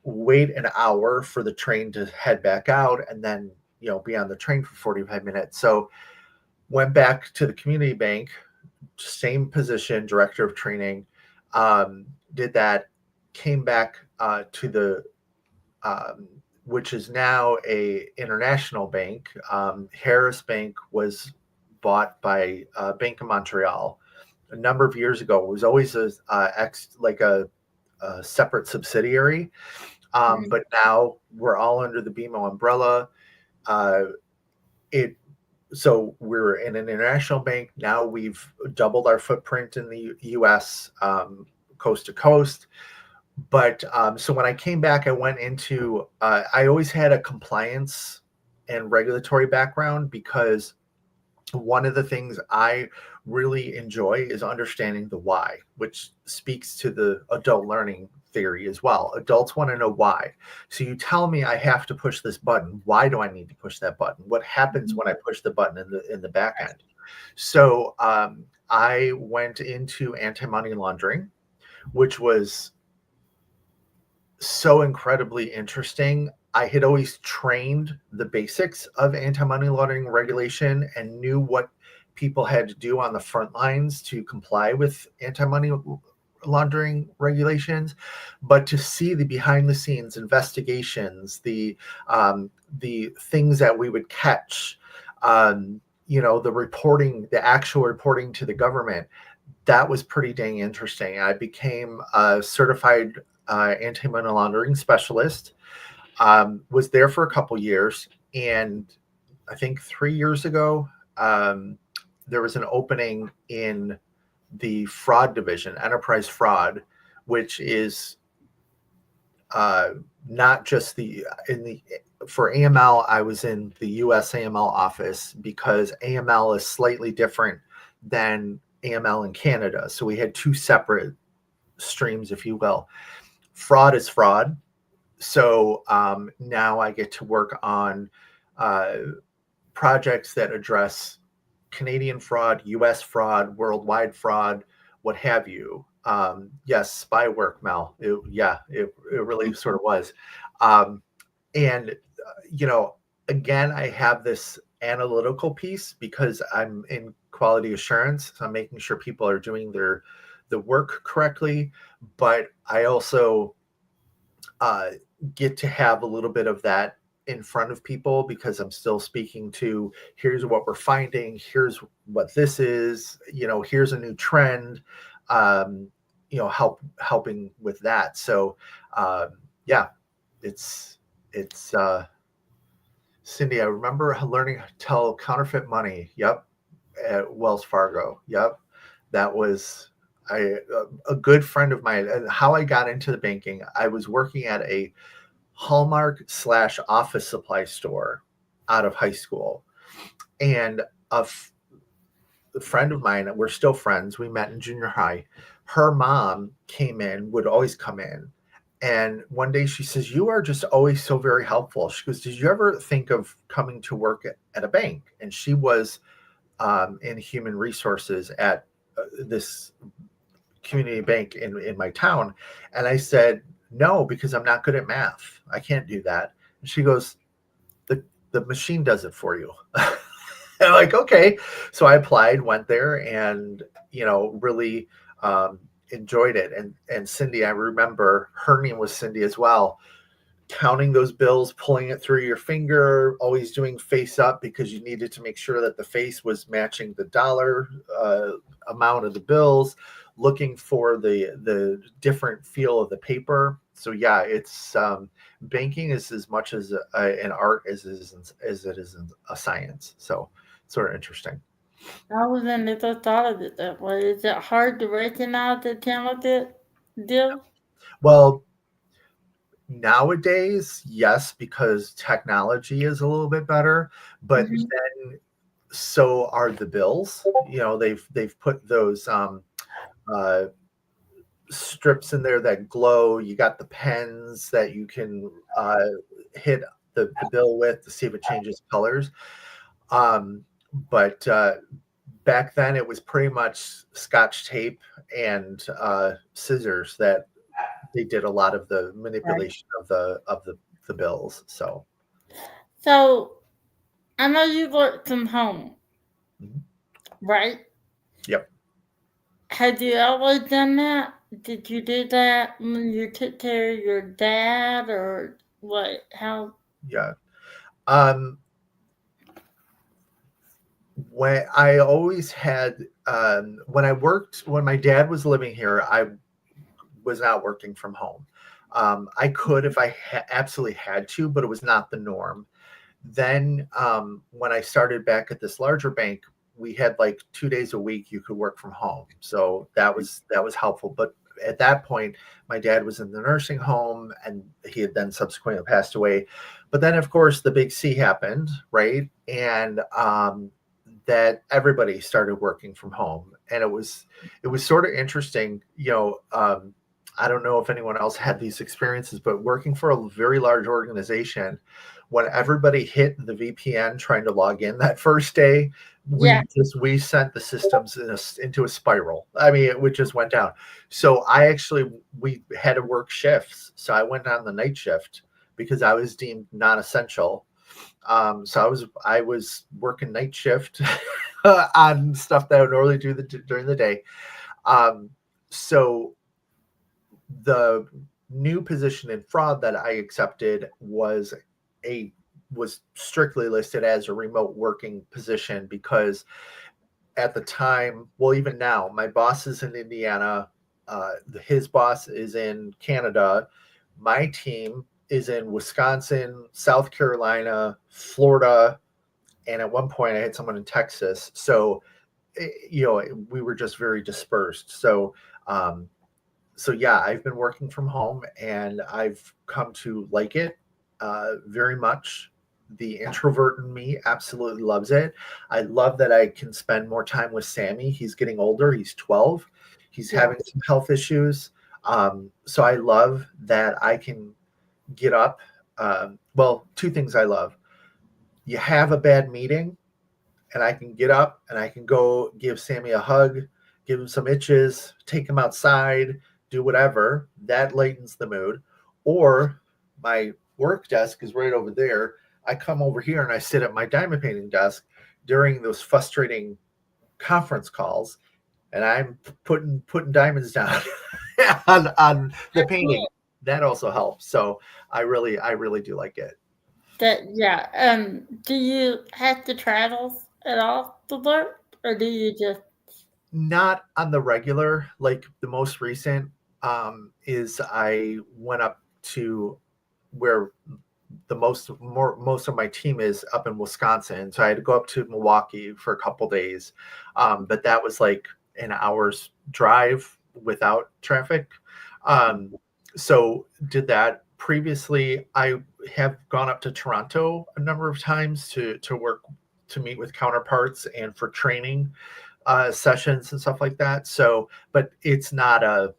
wait an hour for the train to head back out and then, be on the train for 45 minutes. So went back to the community bank, same position, director of training, did that, came back to the which is now a international bank. Harris Bank was bought by Bank of Montreal a number of years ago. It was always a separate subsidiary, Mm. but now we're all under the BMO umbrella. Uh, it so we're in an international bank now. We've doubled our footprint in the U.S. Coast to coast. But so when I came back, I went into, I always had a compliance and regulatory background because one of the things I really enjoy is understanding the why, which speaks to the adult learning theory as well. Adults want to know why. So you tell me I have to push this button. Why do I need to push that button? What happens when I push the button in the back end? So I went into anti-money laundering, which was so incredibly interesting. I had always trained the basics of anti-money laundering regulation and knew what people had to do on the front lines to comply with anti-money laundering regulations, but to see the behind the scenes investigations, the things that we would catch, the reporting, the actual reporting to the government, that was pretty dang interesting. I became a certified anti-money laundering specialist. Was there for a couple years, And I think 3 years ago, there was an opening in the fraud division, enterprise fraud, which is uh, not just the in the for AML. I was in the U.S. AML office because AML is slightly different than AML in Canada. So we had two separate streams, if you will. Fraud is fraud. So now I get to work on uh, projects that address Canadian fraud, US fraud, worldwide fraud, what have you. Yes, spy work, Mel. It really sort of was. Um, and, you know, again, I have this analytical piece because I'm in quality assurance. So I'm making sure people are doing the work correctly. But I also uh, get to have a little bit of that in front of people because I'm still speaking to here's what we're finding, here's what this is, here's a new trend, um, helping with that. So yeah, it's Cindy, I remember learning how to tell counterfeit money. Yep. At Wells Fargo. Yep. That was a good friend of mine. And how I got into the banking, I was working at a Hallmark/office supply store out of high school. And a friend of mine, we're still friends. We met in junior high. Her mom would always come in. And one day she says, "You are just always so very helpful." She goes, "Did you ever think of coming to work at a bank?" And she was in human resources at this community bank in my town. And I said, "No, because I'm not good at math. I can't do that." And she goes, the machine does it for you. I'm like, okay. So I applied, went there, and really enjoyed it. And Cindy, I remember her name was Cindy as well. Counting those bills, pulling it through your finger, always doing face up because you needed to make sure that the face was matching the dollar amount of the bills, looking for the different feel of the paper. So yeah, it's banking is as much as an art as it is a science. So sort of interesting. I was never thought of it that way. Is it hard to recognize the talented deal? Well, nowadays, yes, because technology is a little bit better, but Hmm. then so are the bills. They've put those uh, strips in there that glow. You got the pens that you can hit the bill with to see if it changes colors. Um, but back then, it was pretty much Scotch tape and scissors that they did a lot of the Right. manipulation of the bills. So So I know you work from home, mhm. right? Yep, Have you always done that? Did you do that when you took care of your dad or what? How? yeah. Um, when I always had when my dad was living here, I was not working from home. I could if I absolutely had to, but it was not the norm. Then when I started back at this larger bank, we had like 2 days a week you could work from home, so that was helpful. But at that point, my dad was in the nursing home, and he had then subsequently passed away. But then, of course, the big C happened, right? And that everybody started working from home, and it was sort of interesting. I don't know if anyone else had these experiences, but working for a very large organization, when everybody hit the VPN trying to log in that first day, Yeah. we sent the systems into a spiral. I mean, it just went down. So we had to work shifts. So I went on the night shift because I was deemed non-essential. So I was working night shift on stuff that I would normally do during the day. So the new position in fraud that I accepted was strictly listed as a remote working position because at the time, well, even now, my boss is in Indiana, his boss is in Canada, my team is in Wisconsin, South Carolina, Florida, and at one point I had someone in Texas. So, we were just very dispersed. Um, so yeah, I've been working from home and I've come to like it very much. The introvert in me absolutely loves it. I love that I can spend more time with Sammy. He's getting older. He's 12. He's Yeah. having some health issues. So I love that I can get up. Well, two things I love. You have a bad meeting, and I can get up and I can go give Sammy a hug, give him some itches, take him outside, do whatever. That lightens the mood. Or my work desk is right over there. I come over here and I sit at my diamond painting desk during those frustrating conference calls, and I'm putting diamonds down on the That's painting. cool. That also helps. So I really do like it. Yeah. Do you have to travel at all to work, or do you just? Not on the regular. Like the most recent is I went up to where most of my team is up in Wisconsin. So I had to go up to Milwaukee for a couple days. But that was like an hour's drive without traffic. Um, so did that. Previously I have gone up to Toronto a number of times to work, to meet with counterparts and for training sessions and stuff like that. So, but it's not a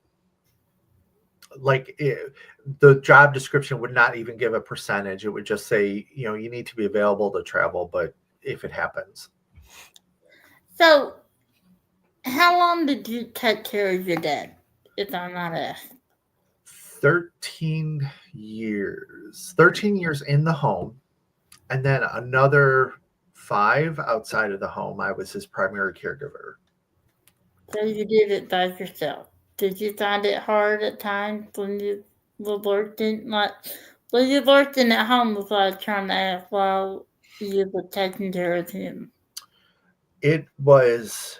like it, the job description would not even give a percentage. It would just say, you need to be available to travel, but if it happens. So, how long did you take care of your dad? If I'm not asked. 13 years in the home, and then another 5 outside of the home. I was his primary caregiver. So you did it by yourself. Did you find it hard at times when you were working? Like, when you working at home was what I was trying to ask while you were taking care of him. It was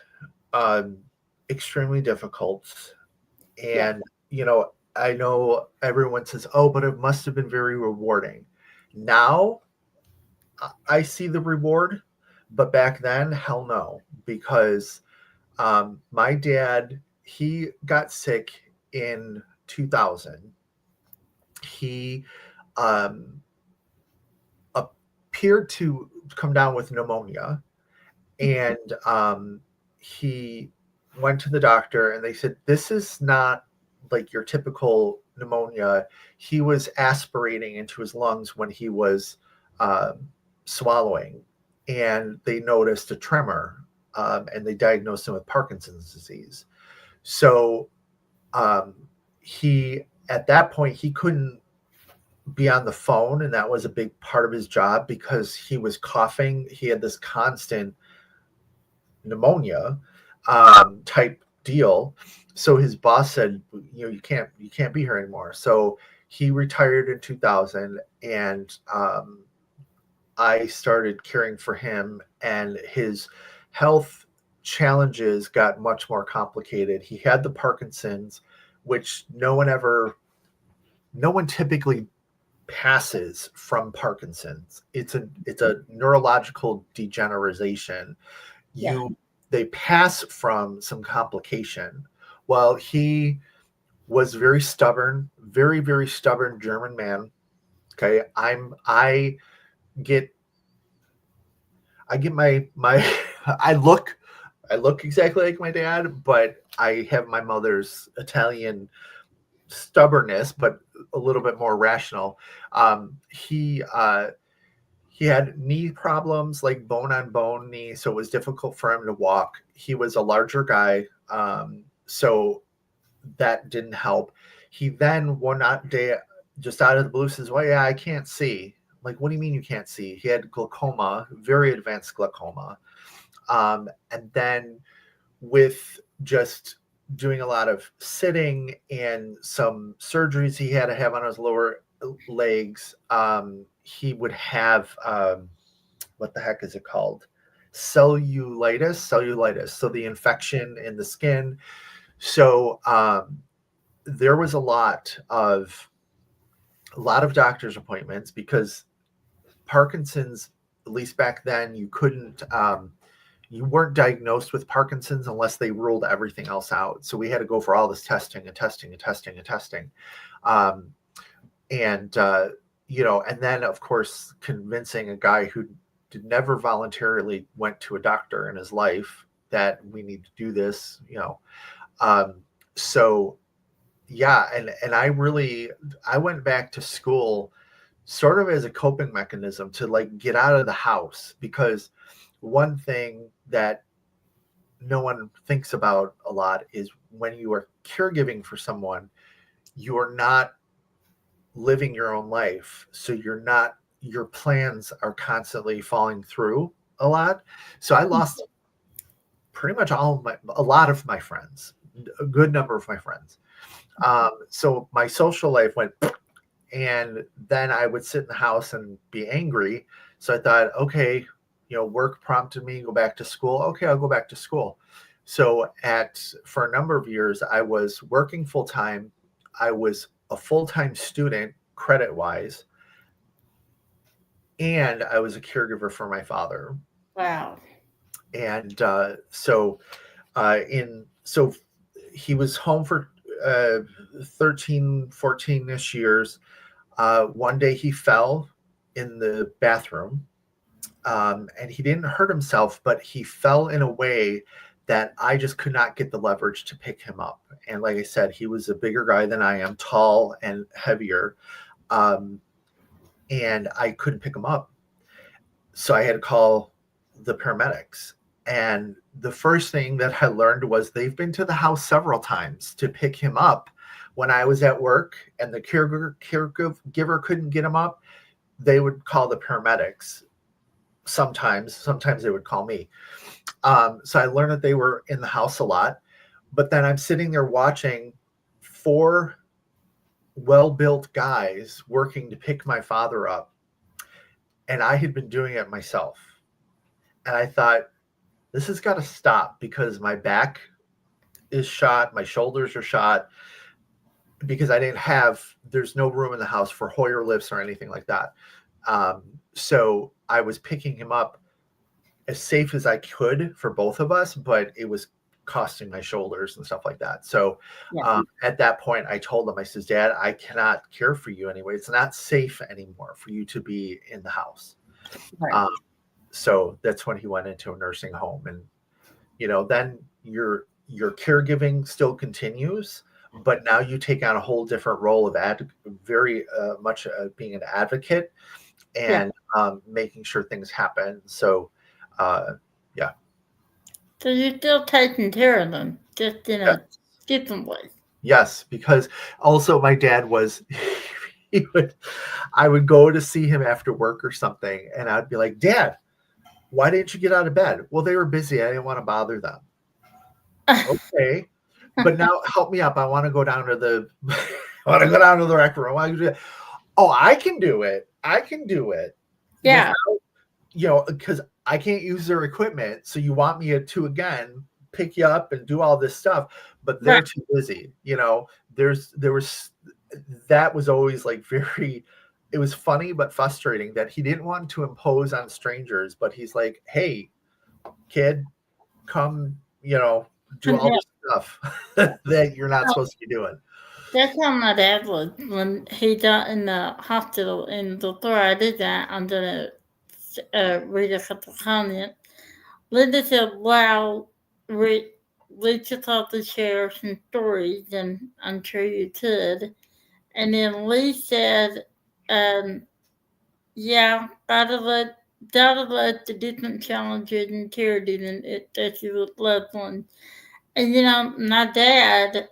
um, extremely difficult. Yeah. And, I know everyone says, oh, but it must have been very rewarding. Now I see the reward, but back then, hell no, because my dad, he got sick in 2000. He um, appeared to come down with pneumonia, and he went to the doctor, and they said, this is not like your typical pneumonia. He was aspirating into his lungs when he was um, swallowing, and they noticed a tremor, and they diagnosed him with Parkinson's disease. So um, he, at that point, he couldn't be on the phone, and that was a big part of his job because he was coughing. He had this constant pneumonia type deal. So his boss said, you can't be here anymore. So he retired in 2000, and I started caring for him, and his health challenges got much more complicated. He had the Parkinson's, which no one typically passes from Parkinson's. It's a neurological degeneration. Yeah. They pass from some complication. Well, he was very stubborn, very, very stubborn German man. Okay. Get I get my I look exactly like my dad, but I have my mother's Italian stubbornness, but a little bit more rational. He had knee problems, like bone on bone knee, so it was difficult for him to walk. He was a larger guy, so that didn't help. He then one day, just out of the blue, says, "Well, yeah, I can't see." Like, what do you mean you can't see? He had glaucoma, very advanced glaucoma, and then with just doing a lot of sitting and some surgeries he had to have on his lower legs, he would have what the heck is it called? Cellulitis. So the infection in the skin. So there was a lot of a lot of doctor's appointments because Parkinson's, at least back then, you weren't diagnosed with Parkinson's unless they ruled everything else out. So we had to go for all this testing and testing and testing and testing. Um, and, and then, of course, convincing a guy who never voluntarily went to a doctor in his life that we need to do this, Um, so, yeah. And I went back to school sort of as a coping mechanism to like get out of the house, because one thing that no one thinks about a lot is when you are caregiving for someone, you're not living your own life. So your plans are constantly falling through a lot. So I lost pretty much a lot of my friends, a good number of my friends. So my social life went, and then I would sit in the house and be angry. So I thought, okay, work prompted me to go back to school. Okay, I'll go back to school. So for a number of years, I was working full time. I was a full-time student credit wise, and I was a caregiver for my father. Wow. And so he was home for 13, 14-ish years. One day he fell in the bathroom, and he didn't hurt himself, but he fell in a way that I just could not get the leverage to pick him up. And like I said, he was a bigger guy than I am, tall and heavier, and I couldn't pick him up. So I had to call the paramedics. And the first thing that I learned was they've been to the house several times to pick him up when I was at work and the caregiver couldn't get him up. They would call the paramedics. Sometimes they would call me. So I learned that they were in the house a lot. But then I'm sitting there watching 4 well-built guys working to pick my father up. And I had been doing it myself. And I thought, this has got to stop, because my back is shot, my shoulders are shot, because there's no room in the house for Hoyer lifts or anything like that. So I was picking him up as safe as I could for both of us, but it was costing my shoulders and stuff like that. So at that point, I told him, I says, Dad, I cannot care for you anyway. It's not safe anymore for you to be in the house. Right. So that's when he went into a nursing home. And, then your caregiving still continues, but now you take on a whole different role of very much being an advocate and making sure things happen. So, yeah. So you're still taking care of them, just in a different way. Yes, because also my dad was, I would go to see him after work or something, and I'd be like, Dad, why didn't you get out of bed? Well, they were busy. I didn't want to bother them. Okay. But now help me up. I want to go down to the rec room. I can do it. Yeah. Because I can't use their equipment. So you want me to again pick you up and do all this stuff, but they're too busy. That was always like it was funny but frustrating that he didn't want to impose on strangers, but he's like, hey, kid, come, do all this stuff that you're not supposed to be doing. That's how my dad was when he got in the hospital, and before I did that, I'm going to read a couple comments. Linda said, wow, we took off to share some stories, and I'm sure you could. And then Lee said, yeah, gotta let the different challenges and caregiving that you with loved ones. And my dad,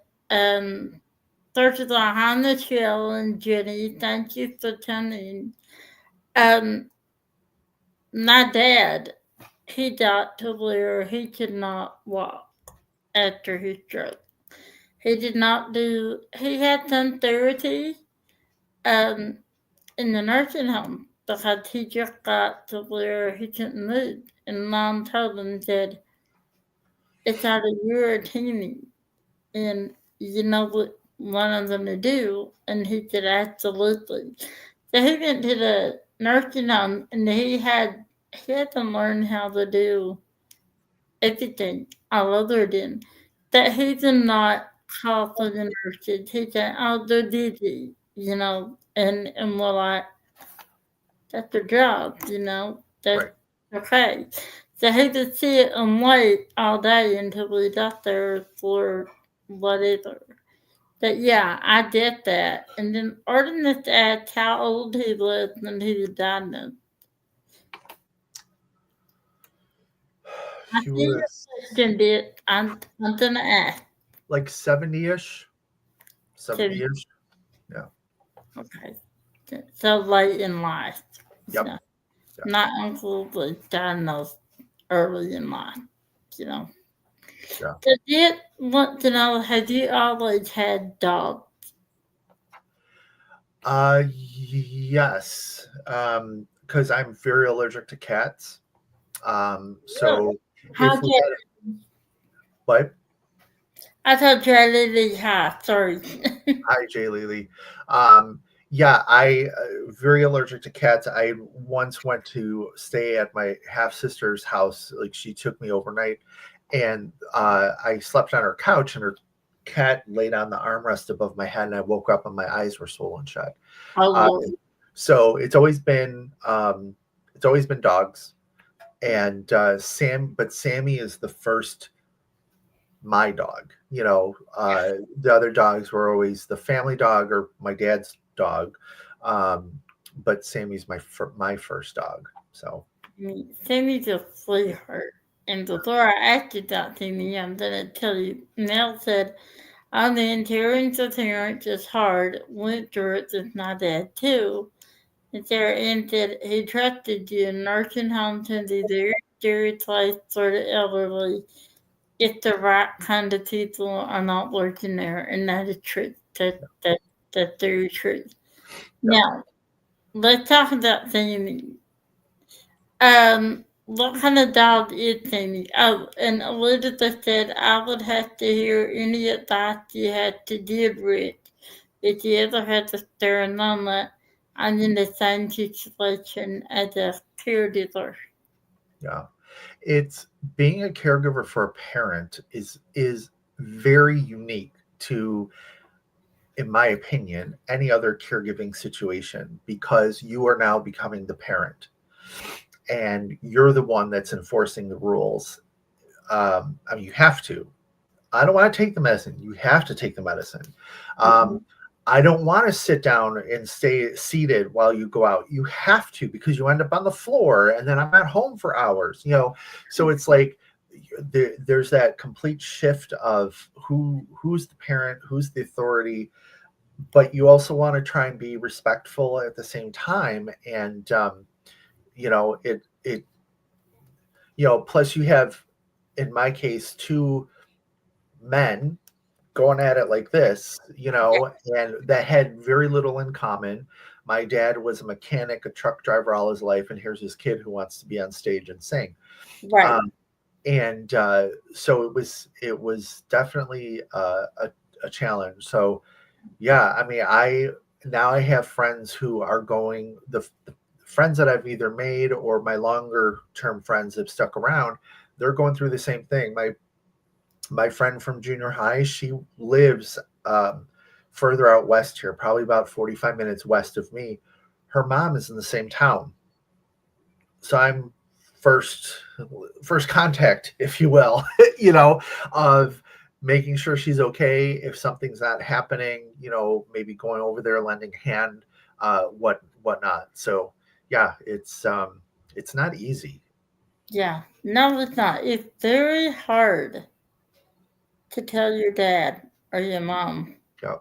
first of all, hi Michelle and Jenny, thank you for coming. My dad, he got to where he could not walk after his stroke. He did not do. He had some therapy, um, in the nursing home, because he just got to where he couldn't move. And Mom told him it's out of your routine. And you know what? wanted them to do? And he said, absolutely. So he went to the nursing home and he had to learn how to do everything all other than that. He did not call for the nurses. He said, oh, they're busy, and we're like, that's their job, that's Right. okay. So he could sit and wait all day until we got there for whatever. But yeah, I get that. And then Artemis asked how old he was when he was diagnosed. I He see your was question, bit. I'm gonna ask. like 70-ish. So, 70-ish. Yeah. okay. So late in life. Yep. So Yeah. not included diagnosed early in life, you know. Yeah. So did want to know, have you always had dogs? Yes. Because I'm very allergic to cats. Really? So How if we did had what? I thought you had really high, sorry. Hi, Jay Lily. Yeah, I very allergic to cats. I once went to stay at my half sister's house. Like she took me overnight, and I slept on her couch, and her cat laid on the armrest above my head, and I woke up and my eyes were swollen shut. Oh Uh, Lord. so it's always been dogs, and but Sammy is the first my dog. The other dogs were always the family dog or my dad's dog, um, but Sammy's my first dog. So Sammy's a sweetheart. And before I asked you about Sammy, I'm gonna tell you, Mel said, on the interior of parents is hard, went through it with my dad too. And Sarah Ann said he trusted you in nursing homes and the very scary place for the elderly if the right kind of people are not working there, and that is true. That's very true. yep. Now, let's talk about Sammy. What kind of dog is Sammy? Oh, and Elizabeth said I would have to hear any advice you had to give Rich if you ever had to stare a moment. I'm in the same situation as a caregiver. Yeah, it's being a caregiver for a parent is very unique to, in my opinion, any other caregiving situation because you are now becoming the parent and you're the one that's enforcing the rules. I mean, you have to. I don't want to take the medicine. You have to take the medicine. Mhm. I don't want to sit down and stay seated while you go out. You have to because you end up on the floor and then I'm at home for hours. So it's like there's that complete shift of who's the parent, who's the authority, but you also want to try and be respectful at the same time. And it plus you have, in my case, two men going at it like this, and that had very little in common. My dad was a mechanic, a truck driver all his life, and here's this kid who wants to be on stage and sing. Right. Um, and so it was definitely a challenge. So yeah, I mean, I have friends who are going the friends that I've either made or my longer term friends have stuck around. They're going through the same thing. My friend from junior high, she lives further out west here, probably about 45 minutes west of me. Her mom is in the same town. So I'm first first contact, if you will, of making sure she's okay. If something's not happening, maybe going over there, lending a hand, whatnot. So yeah, it's not easy. Yeah. No, it's not. It's very hard to tell your dad or your mom Yeah,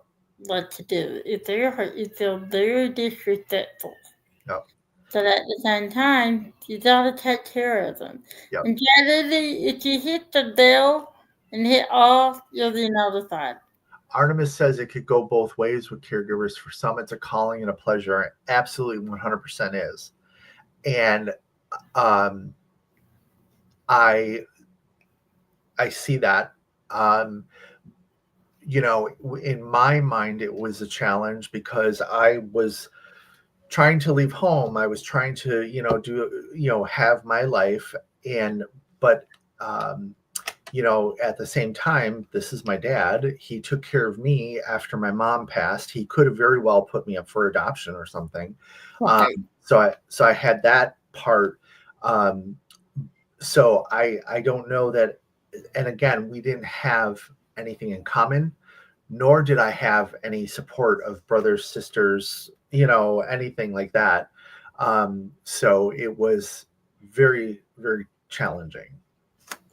what to do. It's very hard. You feel very disrespectful. yeah, But at the same time, you gotta take care of them. yeah. And generally, if you hit the bell and hit off, you'll be notified. Artemis says it could go both ways with caregivers. For some, it's a calling and a pleasure. It absolutely 100% is. And um, I I see that. Um, in my mind, it was a challenge because I was trying to leave home. I was trying to, have my life. But, um, at the same time, this is my dad. He took care of me after my mom passed. He could have very well put me up for adoption or something. Right. So I had that part. Um, so I don't know that. And again, we didn't have anything in common, nor did I have any support of brothers, sisters, anything like that. So it was very, very challenging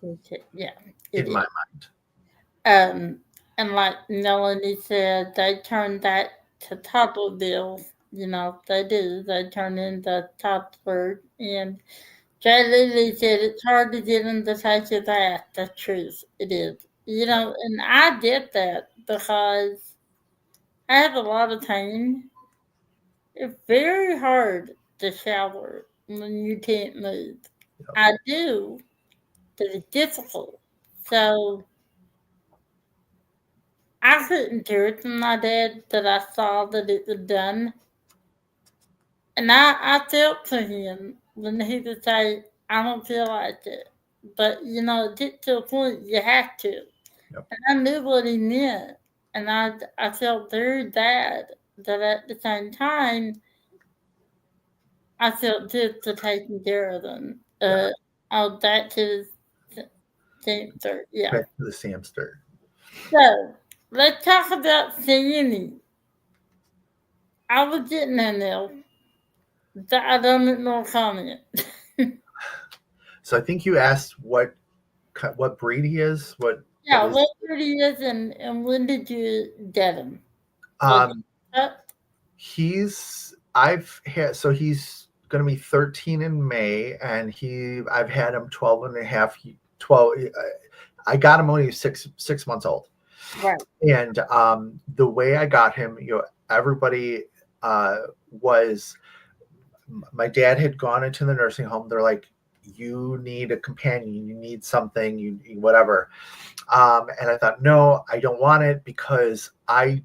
Okay. Yeah, it in is. my mind. And like Melanie said, they turn that to title deals. They do. They turn into title. And Jay Lily said it's hard to get them to take you that. The truth. It is. And I did that because I have a lot of pain. It's very hard to shower when you can't move. I do, but it's difficult. So I couldn't do it from my dad that I saw that it was done. And I felt for him when he would say, I don't feel like it. But, it get to a point you have to. Yep. And I knew what he meant. And I felt very bad that at the same time, I felt good for taking care of them. Yeah. Oh, back to the answer. Yeah. Back to the Samster. So, let's talk about Sandy. I was getting in there. I don't make no comment. So I think you asked what breed he is. What Yeah, is? what year he is and when did you get him? Was Um, it up? he's going to be 13 in May, and I've had him 12 and a half. 12. I got him when he was 6 months old. Right. And the way I got him, everybody was. My dad had gone into the nursing home. They're like, you need a companion, you need something, you whatever. And I thought, no, I don't want it because I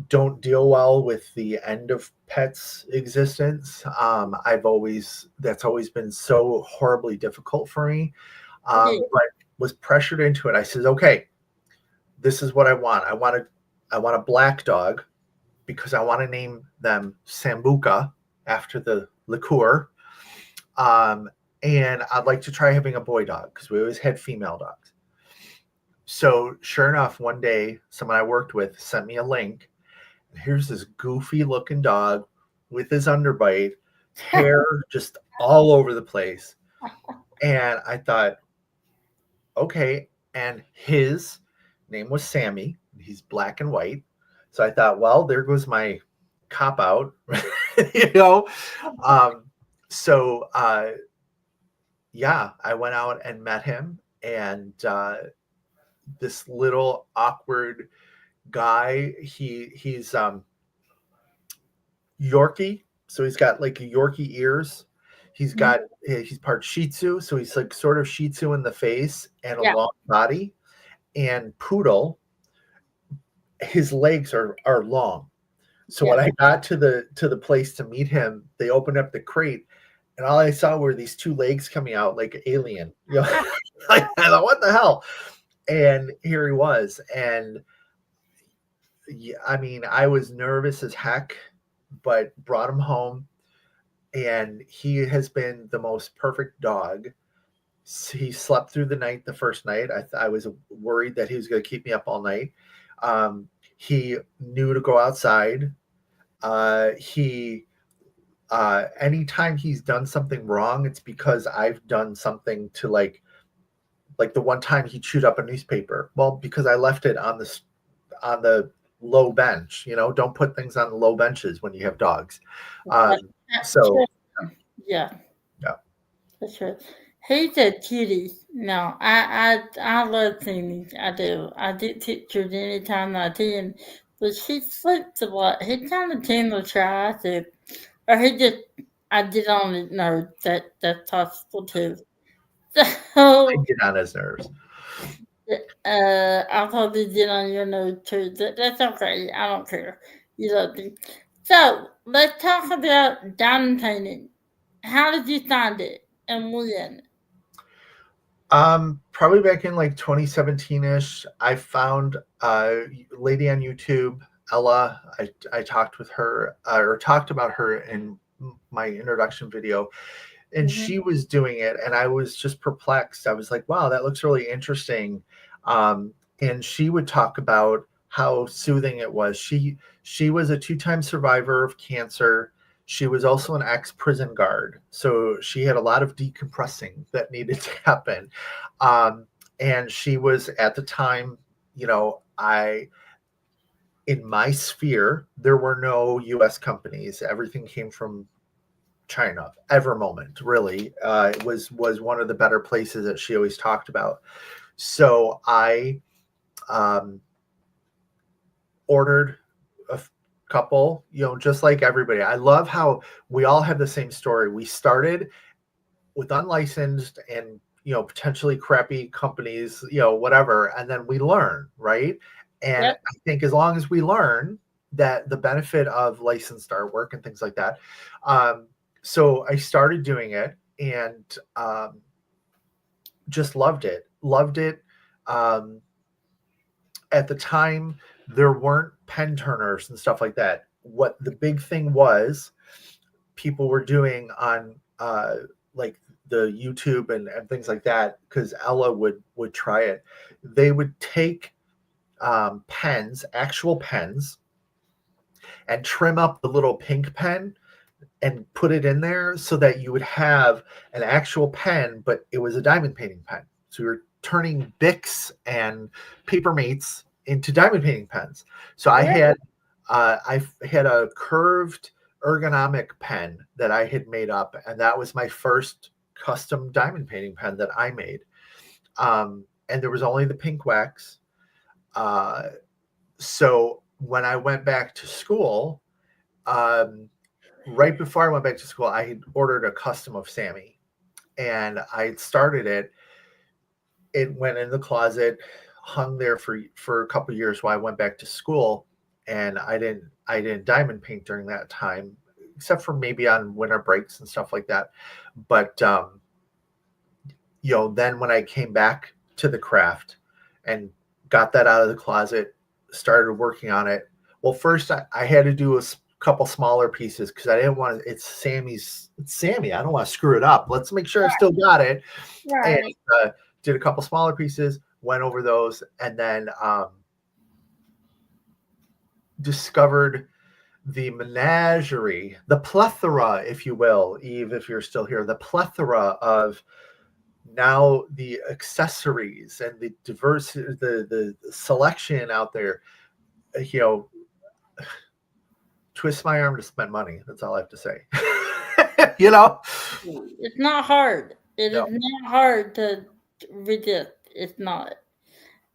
don't deal well with the end of pets' existence. That's always been so horribly difficult for me. Okay. But was pressured into it. I said, okay, this is what I want. I want a black dog because I want to name them Sambuca after the liqueur. And I'd like to try having a boy dog because we always had female dogs. So sure enough, one day someone I worked with sent me a link. And here's this goofy looking dog with his underbite, hair just all over the place. And I thought, okay. And his name was Sammy. He's black and white. So I thought, well, there goes my cop out, you know. So yeah, I went out and met him, and this little awkward guy. He's Yorkie, so he's got like Yorkie ears. He's part Shih Tzu, so he's like sort of Shih Tzu in the face and a Yeah. long body, and poodle. His legs are long. So when I got to the place to meet him, they opened up the crate, and all I saw were these two legs coming out like alien. You know, like, I thought, what the hell? And here he was, and yeah, I mean, I was nervous as heck, but brought him home, and he has been the most perfect dog. He slept through the night the first night. I was worried that he was going to keep me up all night. He knew to go outside. He anytime he's done something wrong, it's because I've done something to like the one time he chewed up a newspaper. Well, because I left it on the low bench. You know, don't put things on the low benches when you have dogs. So yeah, yeah, that's true. He's a cutie. No, I love Timmy. I do. I get pictures anytime I can. But he sleeps a lot. He kind of tends to try to, or he just, I get on his nerves. That's possible too. I So get on his nerves. I probably did on your nose too. That's okay. I don't care. You love me. So let's talk about diamond painting. How did you find it and when? Probably back in like 2017-ish, I found a lady on YouTube, Ella. I talked with her or talked about her in my introduction video, and Mm-hmm. she was doing it, and I was just perplexed. I was like, wow, that looks really interesting. And she would talk about how soothing it was. She was a two-time survivor of cancer. She was also an ex-prison guard, so she had a lot of decompressing that needed to happen. And she was at the time, I in my sphere there were no U.S. companies. Everything came from China. Ever moment, really, was one of the better places that she always talked about. So I um, ordered a couple, just like everybody. I love how we all have the same story. We started with unlicensed and potentially crappy companies, whatever, and then we learn, right? And Yep. I think as long as we learn that the benefit of licensed artwork and things like that. So I started doing it, and just loved it. um, at the time, there weren't pen turners and stuff like that. What the big thing was, people were doing on like the YouTube and things like that, because Ella would try it. They would take pens, actual pens, and trim up the little pink pen and put it in there so that you would have an actual pen, but it was a diamond painting pen. So you're turning Bics and paper mates into diamond painting pens. So Right. I had a curved ergonomic pen that I had made up, and that was my first custom diamond painting pen that I made. And there was only the pink wax. Uh, so when I went back to school, um, right before I went back to school, I had ordered a custom of Sammy, and I had started it. It went in the closet, hung there for a couple of years while I went back to school, and I didn't diamond paint during that time, except for maybe on winter breaks and stuff like that. But then when I came back to the craft and got that out of the closet, started working on it. Well, first I had to do a couple smaller pieces because I didn't want to. It's Sammy. I don't want to screw it up. Let's make sure I still got it. And Right. did a couple smaller pieces, went over those, and then discovered the menagerie, the plethora, if you will, Eve, if you're still here, the plethora of now the accessories and the diversity, the selection out there. You know, twist my arm to spend money. That's all I have to say. you know, It's not hard. It is no, not hard to resist. It's not.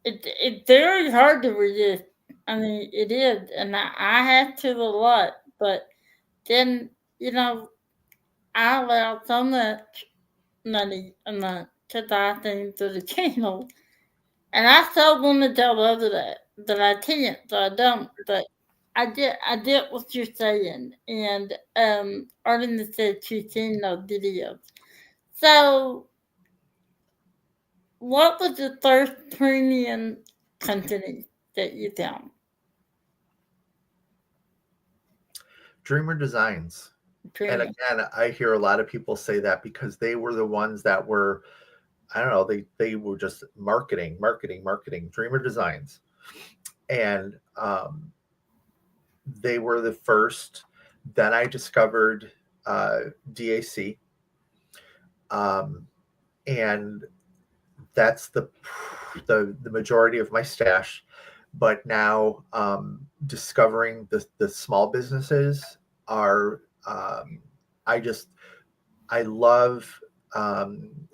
It's very hard to resist. I mean, it is, and I have to a lot. But then I allow so much money a month to buy things to the channel, and I so want to tell others that I can't, so I don't. But I did what you're saying, and Artemis said she's seen those videos. So, what was the first premium company that you found? Dreamer Designs. And Premium. again, I hear a lot of people say that because they were the ones that were, I don't know, they were just marketing. Dreamer Designs, and they were the first. Then I discovered DAC, um, and that's the majority of my stash. But now discovering the small businesses are, I just I love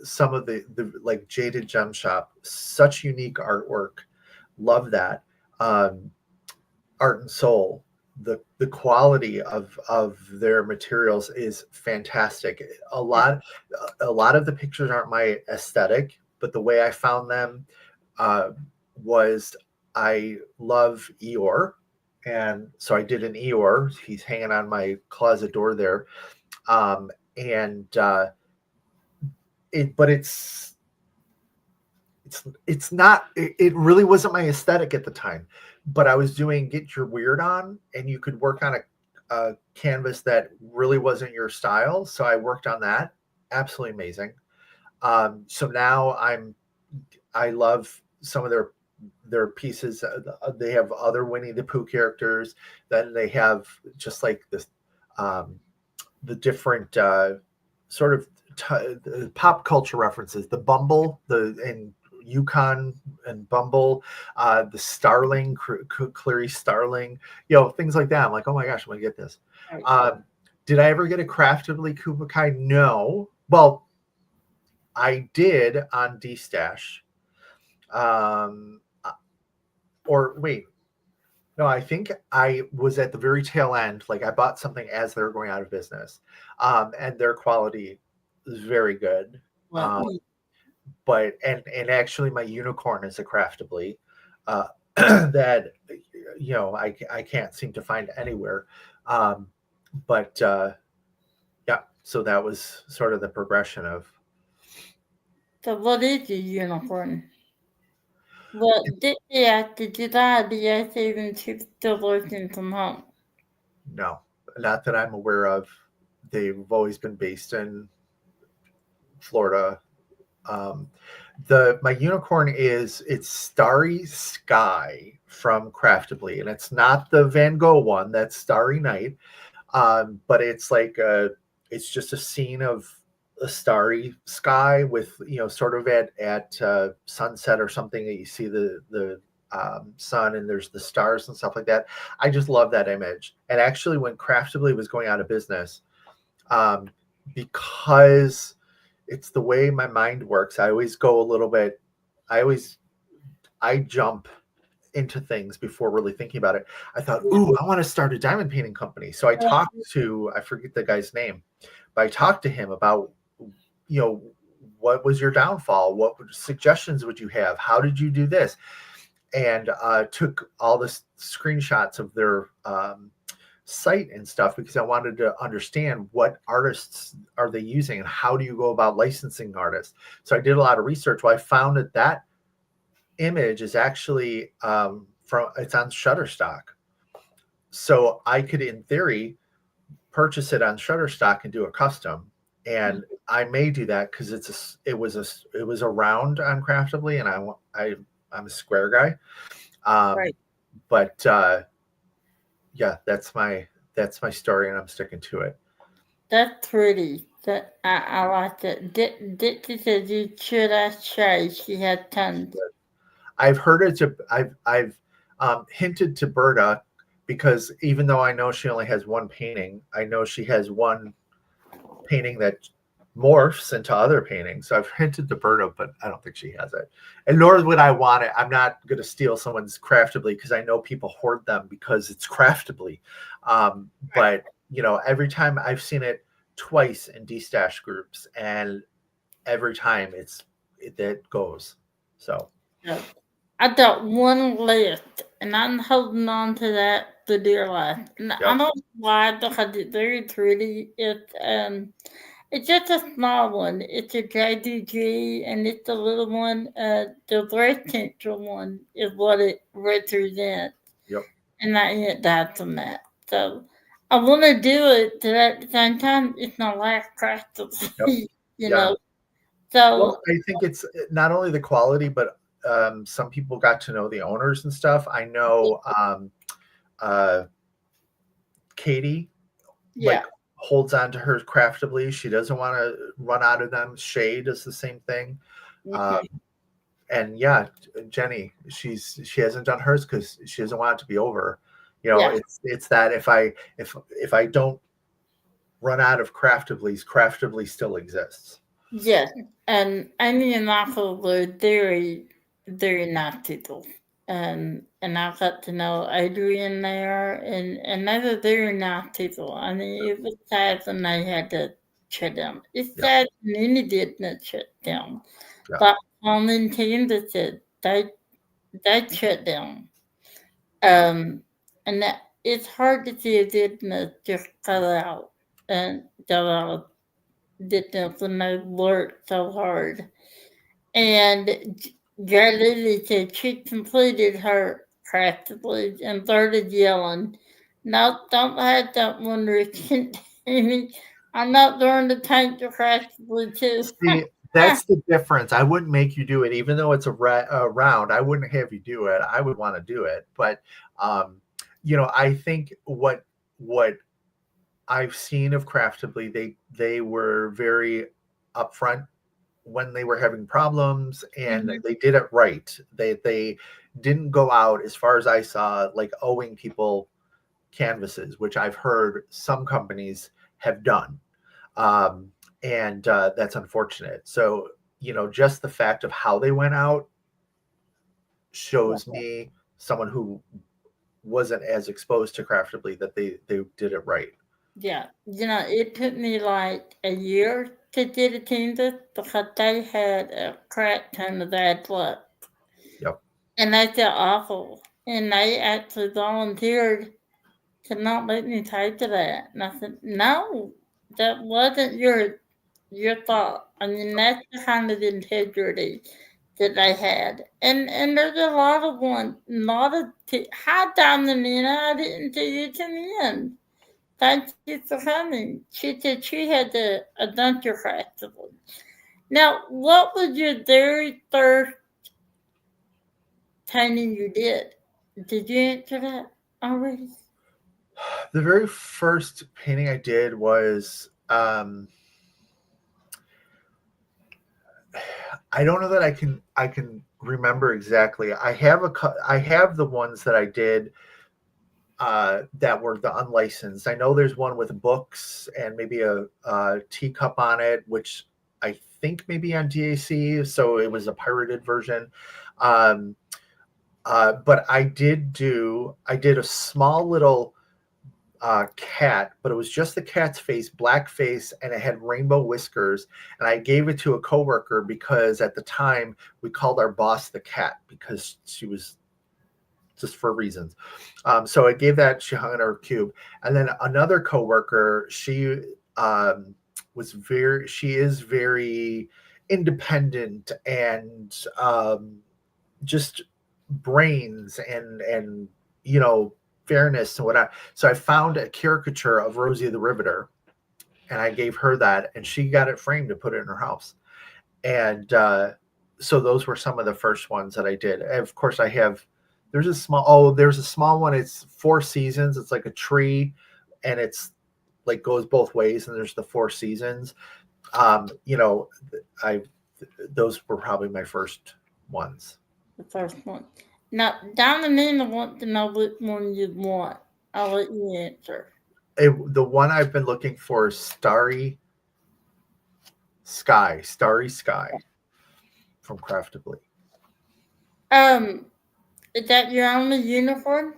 some of the like Jaded Gem Shop, such unique artwork. Love that. Um, Art and Soul, the quality of their materials is fantastic. A lot of the pictures aren't my aesthetic, but the way I found them, uh, was I love Eeyore, and so I did an Eeyore. He's hanging on my closet door there, and it, but it's not. It really wasn't my aesthetic at the time, but I was doing Get Your Weird On, and you could work on a canvas that really wasn't your style. So I worked on that. Absolutely amazing. So now I love some of their pieces. They have other Winnie the Pooh characters. Then they have just like this, um, the different sort of pop culture references. The Bumble, the and Yukon and Bumble, the Starling, Clary Starling, things like that. I'm like, oh my gosh, I'm gonna get this. Right. Did I ever get a Craftably Kumakai? No. Well, I did on D Stash. Um, or wait, no, I think I was at the very tail end. Like I bought something as they were going out of business, and their quality is very good. Well, Um, but and actually, my unicorn is a Craftably uh, that I can't seem to find anywhere. Um, but yeah, so that was sort of the progression of so what is a unicorn? Well, did they after July, the yes even still working from home? no, not that I'm aware of. They've always been based in Florida. Um, the my unicorn is it's Starry Sky from Craftably, and it's not the Van Gogh one. That's Starry Night, but it's like it's just a scene of a starry sky with sort of at sunset or something that you see the sun and there's the stars and stuff like that. I just love that image. And actually, when Craftably was going out of business, um, because it's the way my mind works. I always go a little bit. I always I jump into things before really thinking about it. I thought, Yeah. ooh, I want to start a diamond painting company. So I talked to I forget the guy's name, but I talked to him about you know what was your downfall? What suggestions would you have? How did you do this? And took all the screenshots of their site and stuff because I wanted to understand what artists are they using and how do you go about licensing artists. So I did a lot of research. Well, I found that image is actually it's on Shutterstock, so I could, in theory, purchase it on Shutterstock and do a custom. And I may do that because it was a round on Craftably, and I'm a square guy. Right. But yeah, that's my story, and I'm sticking to it. That's pretty. That I like that. Dixie said you should ask Shay. She had tons. I've heard it. I've hinted to Berta because even though I know she only has one painting, I know she has one painting that morphs into other paintings. So I've hinted to Berta, but I don't think she has it. And nor would I want it. I'm not going to steal someone's Craftably because I know people hoard them because it's Craftably. But every time I've seen it twice in D-Stash groups, and every time it goes. So So I got one left, and I'm holding on to that for dear life. And I yep, don't know why because it's very pretty. It's just a small one. It's a JDG, and it's a little one. The breast cancer one is what it represents, yep, and I ain't died from that. So I want to do it, but at the same time, it's my last practice, yep, you yeah. know. Well, So I think it's not only the quality, but some people got to know the owners and stuff. I know uh, Katie yeah, like holds on to hers Craftably. She doesn't want to run out of them. Shay does the same thing. Um, okay, and yeah, Jenny, she hasn't done hers because she doesn't want it to be over. yeah. It's that if I don't run out of Craftably's, Craftably still exists. Yes, and Amy and Michael were very nice people. And I got to know Adrian there, and they were very nice people. I mean, it was sad when they had to shut down. It's Yep, sad when any didn't shut down. yeah, But on in Kansas, they they shut down. Um, and that it's hard to see a business just cut out and go out of business when they work so hard. And Lily said she completed her practically and started yelling, "No, don't have that one continue. I'm not doing the tank to practically too." See, that's the difference. I wouldn't make you do it, even though it's a round. I wouldn't have you do it. I would want to do it, but um, I think what I've seen of Craftably, they were very upfront when they were having problems, and Mhm. they did it right. They didn't go out, as far as I saw, like owing people canvases, which I've heard some companies have done. Um, and that's unfortunate. So, just the fact of how they went out shows me, someone who wasn't as exposed to Craftably, that they did it right. Yeah, it took me like a year to get a Kansas because they had a crap ton of bad luck. Yep. And they felt awful. And they actually volunteered to not let me take to that. And I said, no, that wasn't your thought. I mean, that's the kind of integrity that they had. And there's a lot of hi, Dominina, I didn't see you come in. Thank you for coming. She said she had a denture festival. Now, what was your very first painting you did? Did you answer that already? The very first painting I did was, I don't know that I can remember exactly. I have the ones that I did, that were the unlicensed. I know there's one with books and maybe a teacup on it, which I think maybe on DAC, so it was a pirated version. Um, but I did a small little cat, but it was just the cat's face, black face, and it had rainbow whiskers. And I gave it to a coworker because at the time we called our boss the cat because she was, just for reasons. So I gave that. She hung in her cube, and then another coworker. Um, she is very independent and, just brains and fairness and whatnot. So I found a caricature of Rosie the Riveter, and I gave her that, and she got it framed and put it in her house. And so those were some of the first ones that I did. And of course, there's a small one. It's Four Seasons. It's like a tree, and it's like goes both ways. And there's the Four Seasons. Um, you know, I those were probably my first ones. The first one. Now, Dominina wants to know which one you want. I'll let you answer. The one I've been looking for is Starry Sky from Craftably. Um, is that your only uniform?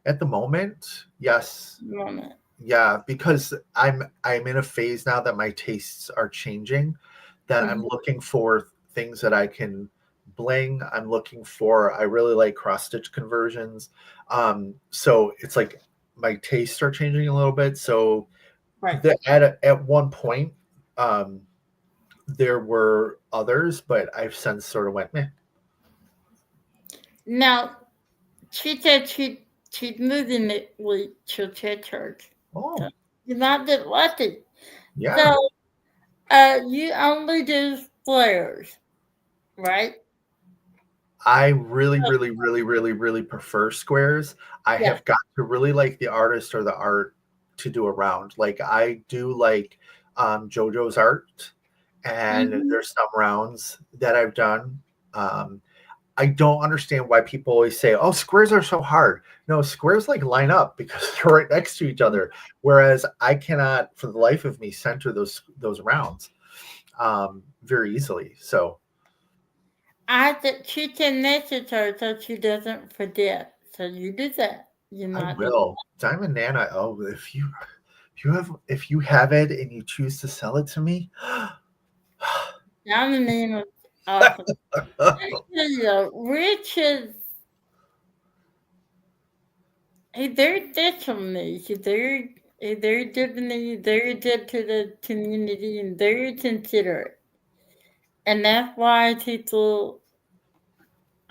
At the moment, yes. Moment. Yeah, because I'm in a phase now that my tastes are changing, that I'm Mhm. looking for things that I can bling. I really like cross stitch conversions. So it's like my tastes are changing a little bit. So Right. at one point, um, there were others, but I've since sort of went meh. Now, she said she's moving it week to church. So Oh, you might get lucky. yeah. So, you only do flares, right? I really, really, really, really, really prefer squares. I Yeah. have got to really like the artist or the art to do a round. Like I do like, JoJo's art, and Hmm. there's some rounds that I've done. Um, I don't understand why people always say, "Oh, squares are so hard." No, squares like line up because they're right next to each other. Whereas I cannot, for the life of me, center those rounds, very easily. So I that she can message her so she doesn't forget. So you do that. You I might do. will. Diamond Nana. Oh, if you have it and you choose to sell it to me, Down the name of. Awesome. Yeah, Rich is he's very special to me. He's very good to me, very good to the community, and very considerate. And that's why people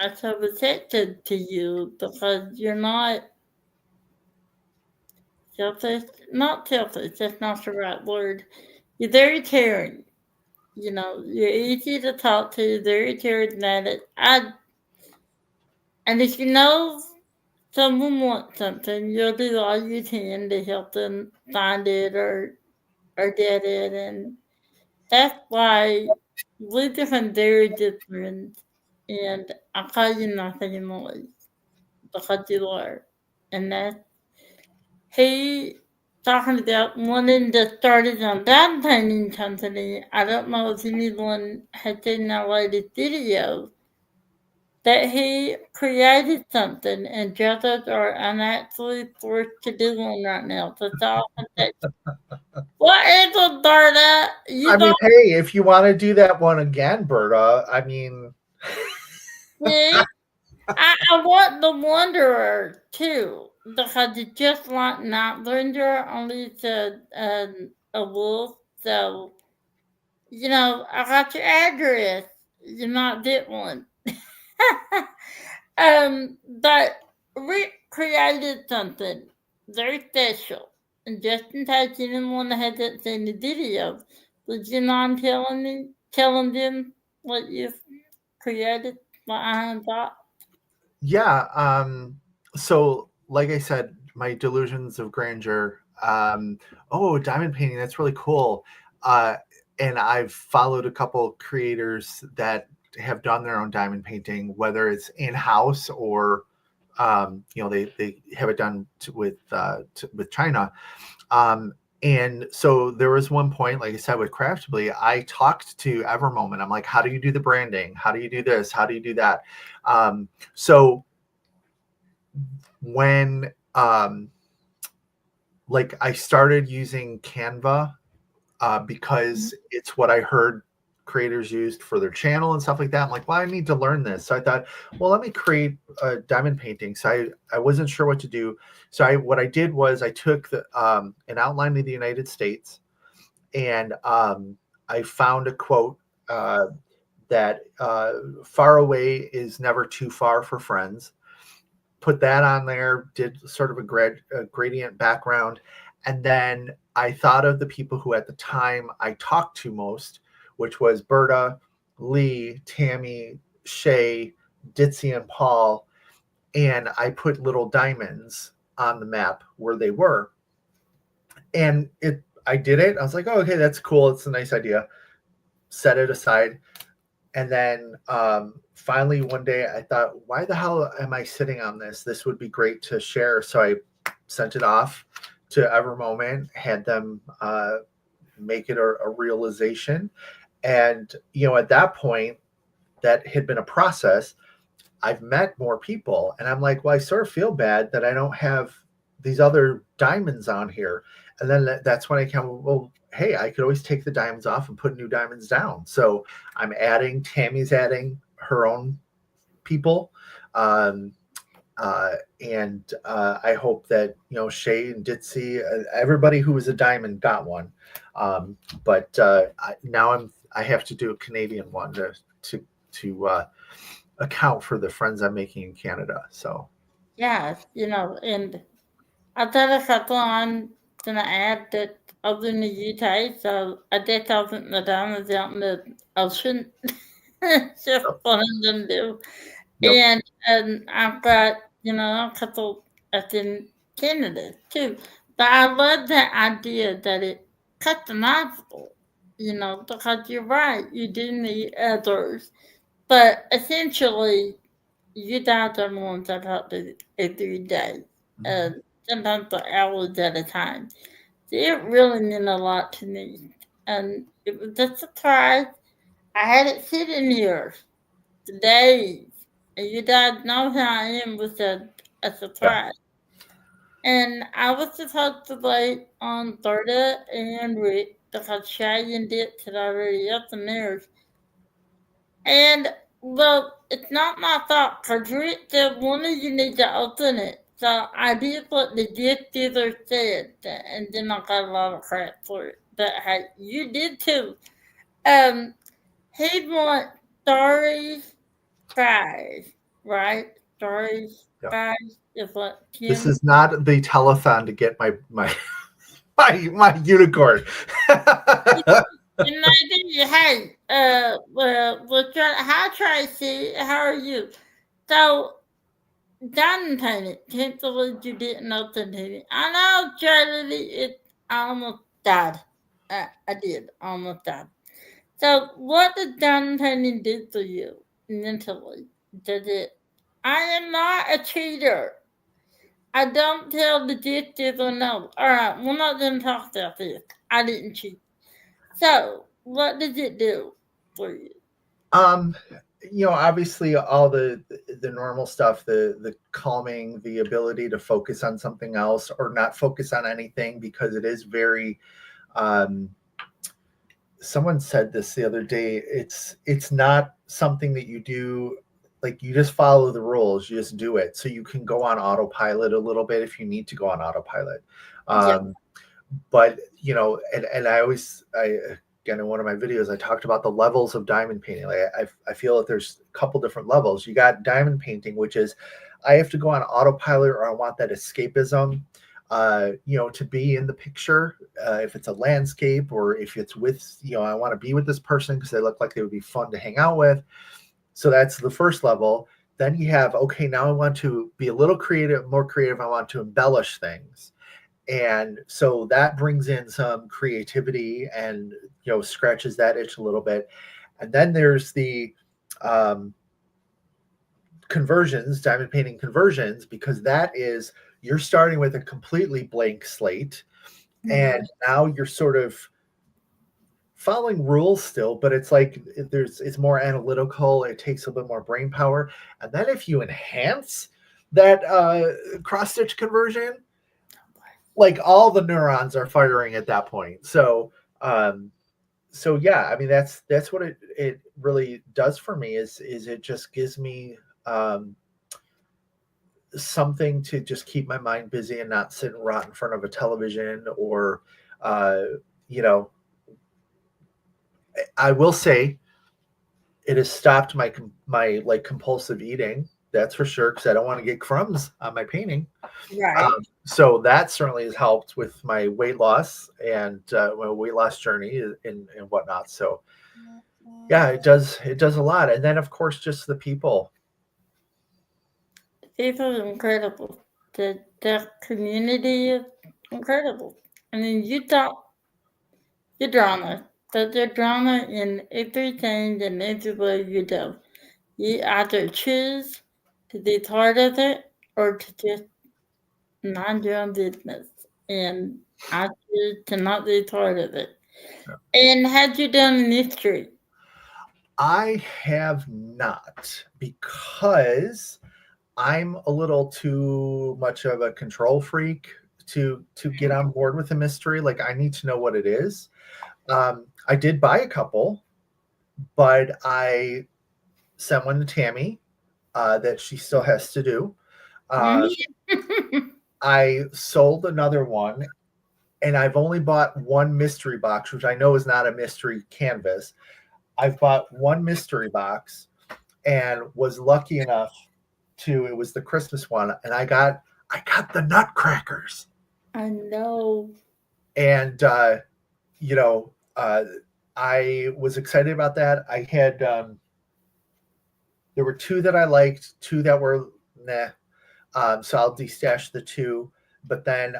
are so protected to you because you're not selfish. Not selfish. That's not the right word. You're very caring. You know, you're easy to talk to, very charismatic. And if you know someone wants something, you'll do all you can to help them find it or get it. And that's why we become very different. And I call you my family because you are. And that he talking about wanting to start his own dad painting company. I don't know if anyone has seen that latest video that he created something and judges are actually forced to do one right now. So it's all what is it, Berta? You I mean, don't hey, if you want to do that one again, Berta, I mean, see? I want the Wanderer too because it's just like Nightbringer, only it's a wolf. So I got your address. You might get one. But Rick created something very special. And just in case anyone hasn't seen the video, would you mind telling them what you've created, what I thought? yeah. So, like I said, my delusions of grandeur. Oh, diamond painting. That's really cool. Uh, and I've followed a couple creators that have done their own diamond painting, whether it's in house or, they have it done with China. Um, and so there was one point, like I said, with Craftably, I talked to Evermoment. I'm like, how do you do the branding? How do you do this? How do you do that? So when like I started using Canva because it's what I heard creators used for their channel and stuff like that. I'm like, well, I need to learn this. So I thought, well, let me create a diamond painting. So I wasn't sure what to do. So what I did was I took an outline of the United States and I found a quote that far away is never too far for friends. Put that on there, did sort of a gradient background. And then I thought of the people who at the time I talked to most, which was Berta, Lee, Tammy, Shay, Ditzy, and Paul. And I put little diamonds on the map where they were. And I did it. I was like, oh, okay, that's cool. It's a nice idea. Set it aside. And then finally one day I thought, why the hell am I sitting on this? This would be great to share. So I sent it off to Evermoment, had them make it a realization. And, at that point, that had been a process. I've met more people and I'm like, well, I sort of feel bad that I don't have these other diamonds on here. And then that's when I came, well, hey, I could always take the diamonds off and put new diamonds down. So Tammy's adding her own people. Um, and I hope that, Shay and Ditzy, everybody who was a diamond got one. But now I have to do a Canadian one to account for the friends I'm making in Canada. So Yes, and I thought a couple I'm gonna add that other in the UK, so I did something the diamonds out in the ocean. It's just yep, fun to do. yep, And I've got, a couple up in Canada too. But I love the idea that it customizable, because you're right, you do need others. But essentially, you guys are the ones that talk to every day, mhm, sometimes for hours at a time. So it really meant a lot to me. And it was a surprise. I had it sitting here days. And you guys know how I am with a yeah, surprise. And I was supposed to wait on Berta and Rick because Shay and Dick had already up the mirrors. And well, it's not my fault because Rick said one of you need to open it. So I did what the gift giver said, and then I got a lot of crap for it. But hey, you did too. Um, he wants stories, fries, right? Stories, Yeah. fries is what This Tim. is not the telethon to get my my unicorn. And I did. Hey, we're trying. Hi Tracy, how are you? So done it. Can't believe you didn't open it. I know, Charlie. I almost died. I did. Almost died. So, what did done painting do for you mentally? Did it? I am not a cheater. I don't tell the detective or no. All right, we're not going to talk about this. I didn't cheat. So, what did it do for you? um, obviously all the normal stuff, the calming, the ability to focus on something else or not focus on anything because it is very um someone said this the other day, it's not something that you do like you just follow the rules, you just do it. So you can go on autopilot a little bit if you need to go on autopilot. Yeah. But and I again in one of my videos I talked about the levels of diamond painting. Like I feel that there's a couple different levels. You got diamond painting, which is I have to go on autopilot or I want that escapism, to be in the picture. If it's a landscape or if it's with, I want to be with this person because they look like they would be fun to hang out with. So that's the first level. Then you have, okay, now I want to be a little creative, more creative. I want to embellish things. And so that brings in some creativity and, scratches that itch a little bit. And then there's the conversions, diamond painting conversions, because that is, you're starting with a completely blank slate. And now you're sort of following rules still, but it's like it's more analytical. It takes a bit more brain power. And then if you enhance that cross stitch conversion, like all the neurons are firing at that point. So yeah, I mean that's what it really does for me is it just gives me something to just keep my mind busy and not sit and rot in front of a television or uh, you know I will say it has stopped my like compulsive eating. That's for sure because I don't want to get crumbs on my painting. Right. So that certainly has helped with my weight loss and my weight loss journey and whatnot. So yeah, it does a lot. And then of course just the people. People are incredible. The community is incredible. I mean, you thought the drama, but the drama in everything and everywhere you do. You either choose to be part of it or to just mind your own business. And I choose to not be part of it. And had you done mystery? I have not because I'm a little too much of a control freak to get on board with a mystery. Like I need to know what it is. I did buy a couple, but I sent one to Tammy that she still has to do. Uh, I sold another one, and I've only bought one mystery box, which I know is not a mystery canvas. I've bought one mystery box and was lucky enough to it was the Christmas one, and I got the nutcrackers. I know. And you know, I was excited about that. I had there were two that I liked, two that were nah. So I'll destash the two. But then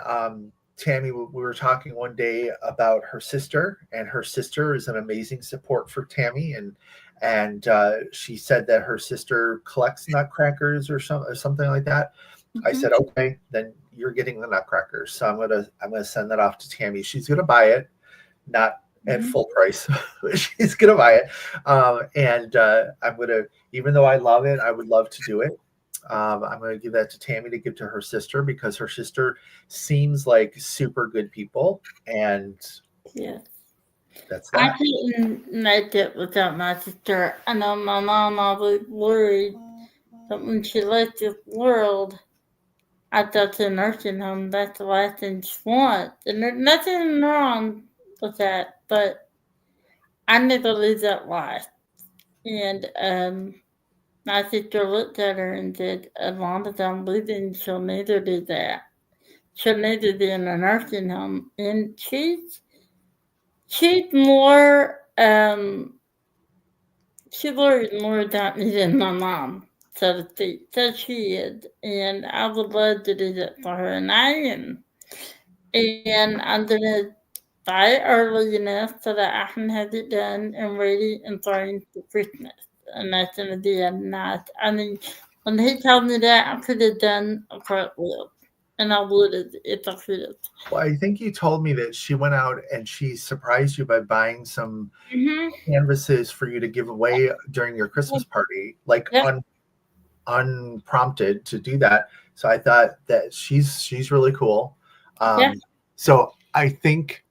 Tammy, we were talking one day about her sister, and her sister is an amazing support for Tammy, and she said that her sister collects nutcrackers or something like that. I said, okay, then you're getting the nutcrackers. So I'm gonna send that off to Tammy. She's gonna buy it, not at full price. She's gonna buy it, and I'm gonna, even though I love it, I would love to do it. I'm going to give that to Tammy to give to her sister because her sister seems like super good people. And Yeah. That's I that. couldn't make it without my sister. I know my mom always worried that when she left this world, I thought the nursing home, that's the last thing she wants. And there's nothing wrong with that, but I never lived that life. And my sister looked at her and said, as long as I'm living, she'll neither do that. She'll neither be in a nursing home. And she's more she worried more about me than my mom, so to speak. So she is. And I would love to do that for her, and I am. And I'm gonna buy it early enough so that I can have it done and ready and starting for Christmas. And that's gonna be a nice. I mean, when he told me that, I could have done a cartwheel, and I would have if I could have. Well, I think you told me that she went out and she surprised you by buying some Mhm. canvases for you to give away during your Christmas party, like Yeah. unprompted to do that. So I thought that she's really cool. Yeah. So I think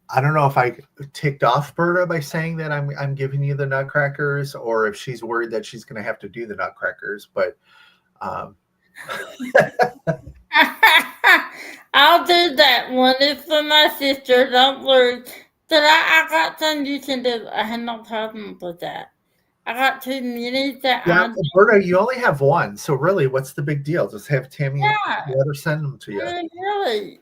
I don't know if I ticked off Berta by saying that I'm giving you the nutcrackers, or if she's worried that she's going to have to do the nutcrackers. But um, I'll do that one. It's for my sister. Don't worry. But I got some you can do. I had no problem with that. I got two minis that yeah, I Berta, you only have one, so really, what's the big deal? Just have Tammy yeah. let her send them to you. I mean, really.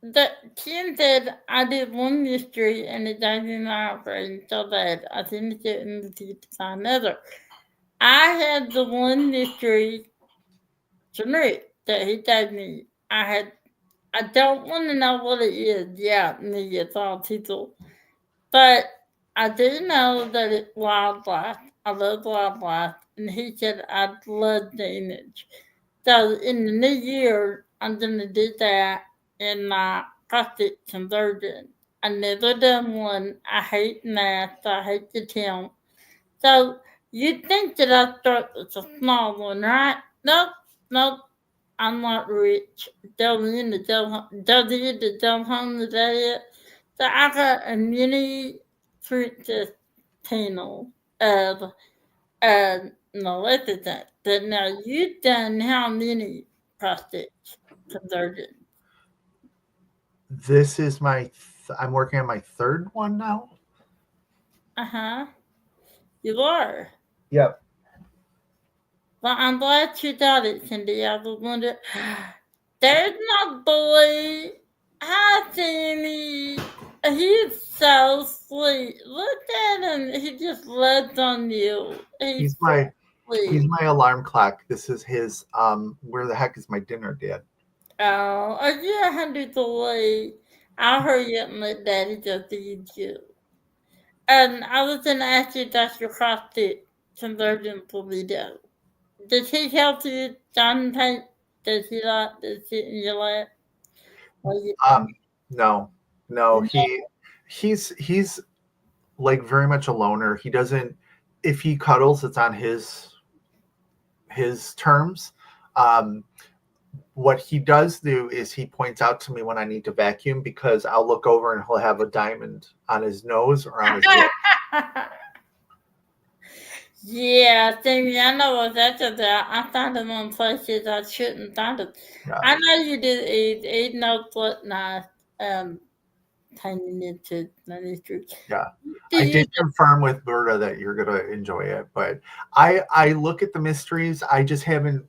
The Kim said I did one mystery and it doesn't operate so bad. I finished it and to find another. I had the one mystery tonight that he gave me. I don't want to know what it is. Yeah, me, it's all people. But I do know that it's wildlife. I love wildlife. And he said I'd love the image. So in the new year, I'm going to do that in my prostate conversion. I never done one. I hate math. I hate the count. So you'd think that I'd start with a small one, right? Nope, nope. I'm not rich. Don't need to go home today. So I got a mini princess panel of Maleficent. But now you've done how many prostates converted? This is I'm working on my third one now. Uh-huh. You are. Yep. Well, I'm glad you got it, Cindy. I was wondering. There's my boy. Hi, Sammy. He's so sweet. Look at him. He just loves on you. He's He's so my he's sweet. my alarm clock. This is his where the heck is my dinner, Dad? Oh, are you 100 away? I'll hurry up and let Daddy just feed you. And I was going to ask you that's your CrossFit conversion for video. Did he help you, John Paint? Does he like to sit in your lap? Or you, Um no. No, he's like very much a loner. He doesn't if he cuddles, it's on his terms. Um what he does do is he points out to me when I need to vacuum because I'll look over and he'll have a diamond on his nose or on his lip. yeah, Sammy, I know what that's about. I found him on places I shouldn't find him. Yeah. I know you did eat no what nice painting into ministry. Yeah. Do I you did confirm with Berta that you're gonna enjoy it, but I look at the mysteries. I just haven't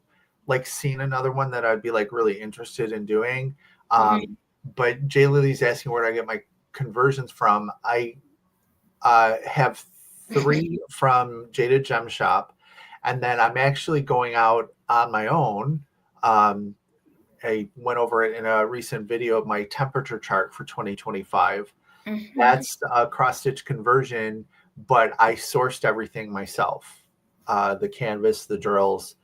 like seen another one that I'd be like really interested in doing. mhm. But Jay Lily's asking where I get my conversions from. I have 3 from Jaded Gem Shop, and then I'm actually going out on my own. I went over it in a recent video of my temperature chart for 2025. Mhm. That's a cross stitch conversion, but I sourced everything myself, the canvas, the drills.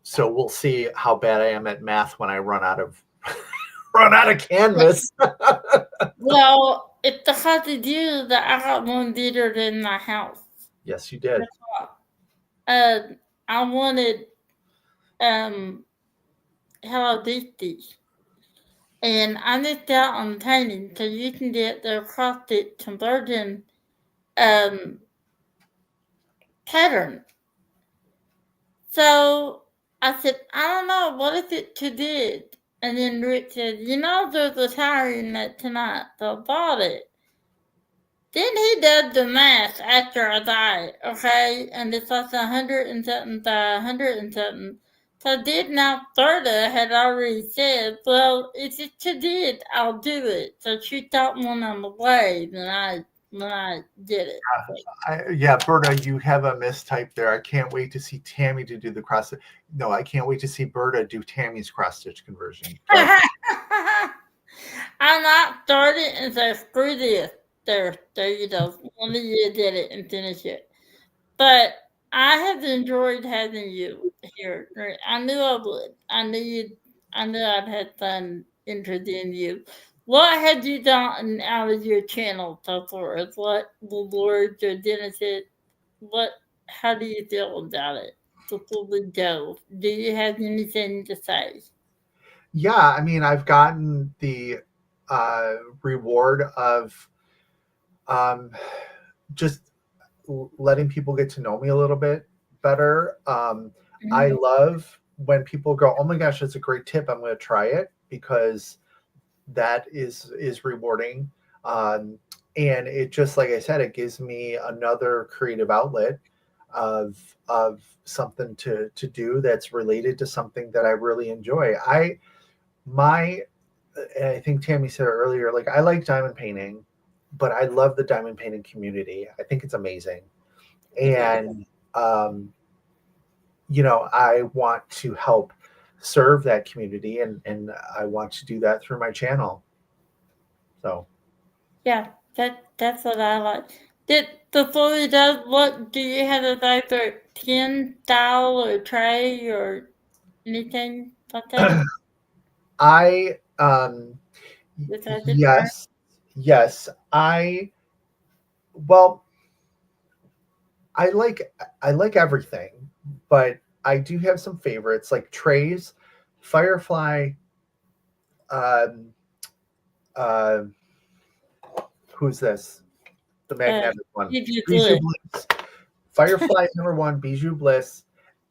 So we'll see how bad I am at math when I run out of run out of canvas. Well, it's because of you that I got one beater in my house. Yes, you did. Uh, I wanted um Hello Kitty, and I missed out on painting because you can get the acrostic conversion um, pattern. So I said, I don't know, what if it too did? And then Rick said, there's a tire in that tonight, so I bought it. Then he does the math after I die, okay? And it's like 100 and something by 100 and something. So did now Berta had already said, well, if it too did, I'll do it. So she thought one on the way when I did it. Yeah, Berta, you have a mistype there. I can't wait to see Tammy to do the cross. No, I can't wait to see Berta do Tammy's cross stitch conversion. But I'm not starting and say screw this. There you go. One of you did it and finish it. But I have enjoyed having you here. I knew I would. I knew I'd had fun interviewing you. What have you done out of your channel so far? What the Lord or Genesis? What? How do you feel about it? Before we go, do you have anything to say? yeah, I mean, I've gotten the reward of um, just letting people get to know me a little bit better. I Mhm. love when people go, "Oh my gosh, that's a great tip. I'm going to try it," because that is rewarding. Um, and it just like I said, it gives me another creative outlet of something to do that's related to something that I really enjoy. My and I think Tammy said earlier, like I like diamond painting, but I love the diamond painting community. I think it's amazing. Yeah. And I want to help serve that community and I want to do that through my channel. So Yeah, that's what I like. Did before we do, what do you have a favorite pen style or tray or anything like that? I Besides the tray? yes, yes. Well, I like everything, but I do have some favorites like trays, Firefly, um uh who's this? The Uh, magnetic one. give you Bijou good. Bliss. Firefly is number one, Bijou Bliss,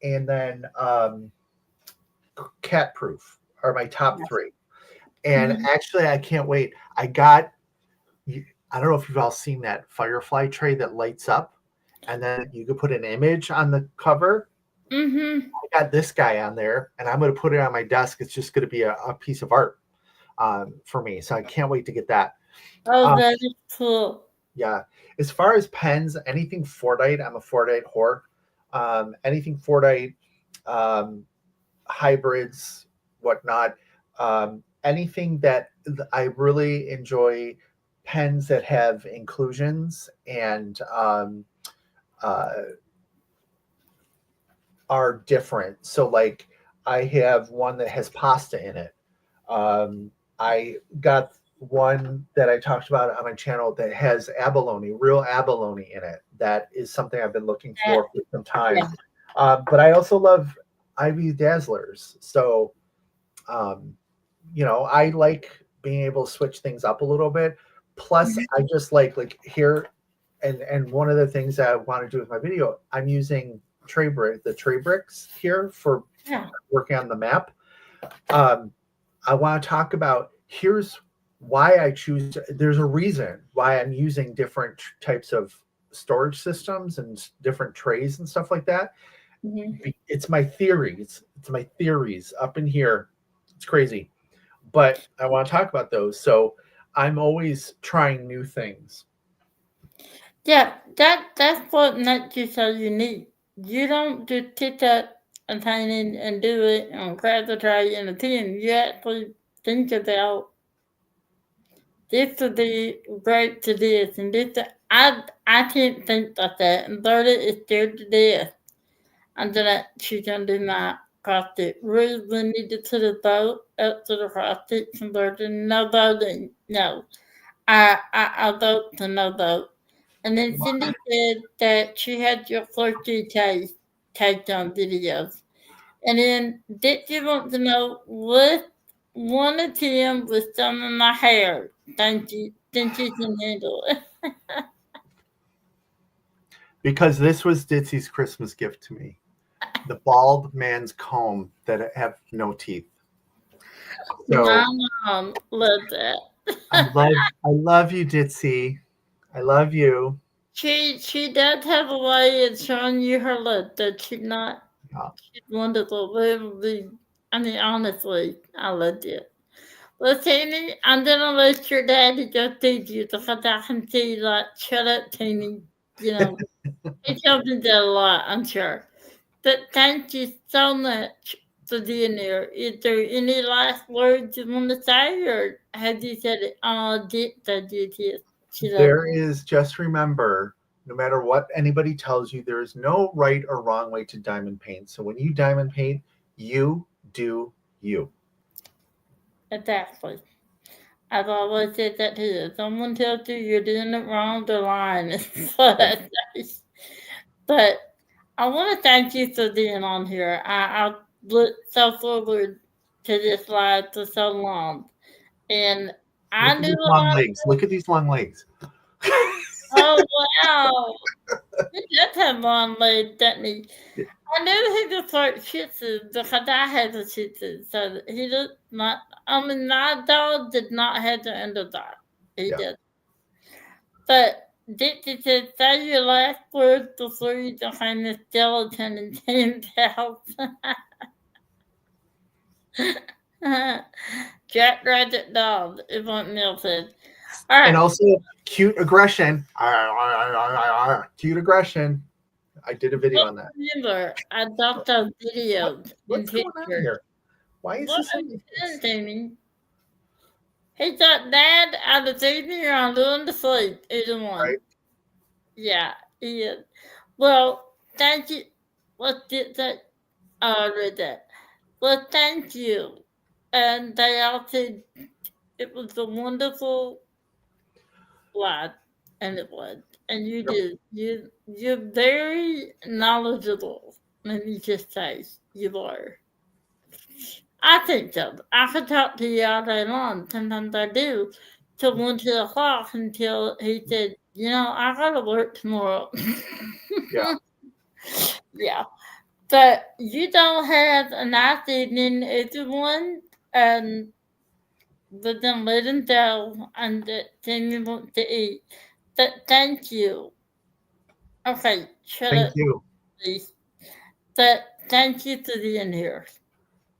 and then Cat Proof are my top three. And Mm-hmm. actually, I can't wait. I don't know if you've all seen that Firefly tray that lights up, and then you could put an image on the cover. Mm-hmm. I got this guy on there, and I'm going to put it on my desk. It's just going to be a piece of art for me. So I can't wait to get that. Oh, Um, that is cool. yeah. As far as pens, anything Fordite, I'm a Fordite whore. Anything Fordite, um, hybrids, whatnot. Anything that I really enjoy, pens that have inclusions and uh, are different. So, like, I have one that has pasta in it. I got one that I talked about on my channel that has abalone, real abalone in it. That is something I've been looking That, for some yeah. time. But I also love Ivy Dazzlers. So, um, I like being able to switch things up a little bit. Plus, Mhm. I just like here, and one of the things that I want to do with my video, I'm using the tray bricks here for Yeah. working on the map. Um, I want to talk about here's why I choose. There's a reason why I'm using different types of storage systems and different trays and stuff like that. Mm-hmm. It's my theories. It's my theories up in here. It's crazy, but I want to talk about those. So I'm always trying new things. Yeah, that's what makes you so unique. You don't just pick up a painting and do it and grab the tray and a pen. You actually think about this would be great to this and this. I can't think like that. And Berta is scared to death. And then she's gonna do my crossfit. Really needed to the boat up to the crossfit conversion. No voting. No. I vote to no vote. And then Cindy said that she had your flirty taste on videos. And then did you want to know what? one of them with some in my hair. Think you can handle it? Because this was Ditsy's Christmas gift to me. The bald man's comb that have no teeth. My So mom loved that. I love you, Ditsy. I love you. She does have a way of showing you her love that Yeah. she's wonderful. Really, I mean, honestly, I loved it. Well, Tammy, I'm gonna let your daddy go feed you because I can see like, shut up, Tammy. You know, he tells me that a lot, I'm sure. But thank you so much for being here. Is there any last words you want to say, or have you said it all? Did you? She loves There is, just remember, no matter what anybody tells you, there is no right or wrong way to diamond paint. So when you diamond paint, you do you. exactly. I've always said that too. If someone tells you you're doing it wrong, they're lying. Yeah. But I want to thank you for being on here. I looked so forward to this live for so long, and I Look at knew these a long lot. legs. Look at these long legs. Oh wow, he does have long legs, doesn't he? I knew he was like Shih Tzu because I had a Shih Tzu, so he did not. I mean, my dog did not have the underdog. He Yeah. did, but. Dixie said, say your last words before you join the skeleton in James' house. Jack Rabbit dog is what Neil said. All And right. also cute aggression. Cute aggression. I did a video Well, on that. remember, I dropped those videos and What's going on pictures. here? Why is What this are on you this? doing, Jamie? He got dad out of sleeping or I'm doing to sleep. Either one. Right? Yeah, he is. Well, thank you. What did that? Oh, I read that. Well, thank you. And they all said it was a wonderful live, and it was. And you Yep. did. You're very knowledgeable. Let me just say, you are. I think so. I could talk to you all day long. Sometimes I do. Till 1, 2 o'clock until he said, I gotta work tomorrow. Yeah. Yeah. But you don't have a nice evening, everyone. And but then let him go and then you want to eat. But thank you. Okay, shut Thank up, you. please. But thank you for being here.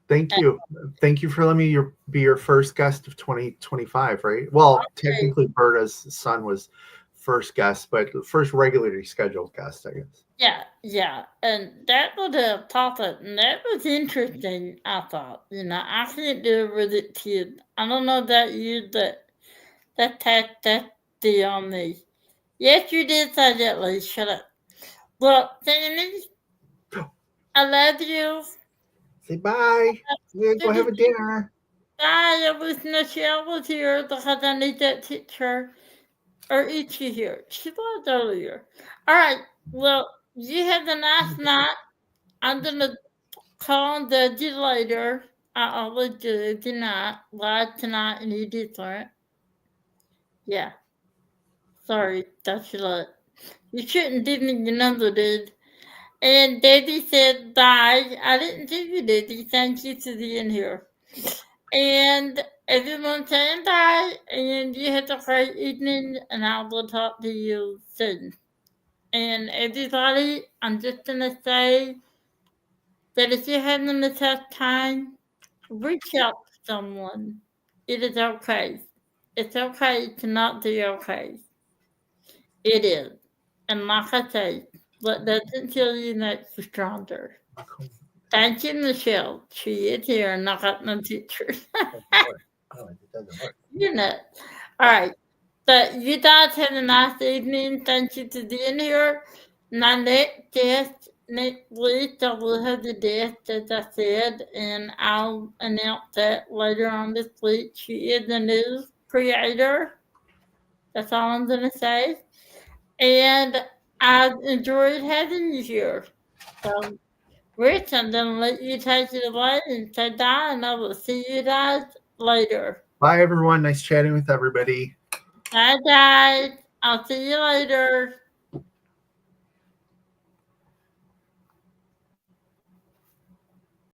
Thank And, you. Thank you for letting me be your first guest of 2025, right? Well, okay, technically Berta's son was first guest, but the first regularly scheduled guest, I guess. yeah. And that was a topic, and that was interesting, I thought. I can't do it with it, kid. I don't know that you, that the on me. Yes, you did say that, Lee. Shut up. Well, Danny, I love you. Say bye. We're gonna go have a Bye. dinner. I wish Michelle was here because I need that picture. Or is she here? She was earlier. All right. Well, you have a nice night. I'm gonna call the you later. I always do tonight, live tonight, and you different. Yeah. Sorry, that's your luck. You shouldn't give me your number, dude. And Daddy said bye. I didn't see you, Daddy. Thank you for being here. And everyone saying bye. And you have a great evening. And I will talk to you soon. And everybody, I'm just going to say that if you're having a tough time, reach out to someone. It is okay. It's okay to not be okay. It is. And like I say, what doesn't kill you makes you stronger. Thank you, Michelle. She is here and I got no pictures. No, it doesn't work. You know. All right. But you guys have a nice evening. Thank you for being here. My next guest next week, I will have the guest, as I said, and I'll announce that later on this week. She is a news creator. That's all I'm going to say. And I've enjoyed having you here. So, Rich, I'm going to let you take it away and say bye, and I will see you guys later. Bye, everyone. Nice chatting with everybody. Bye, guys. I'll see you later.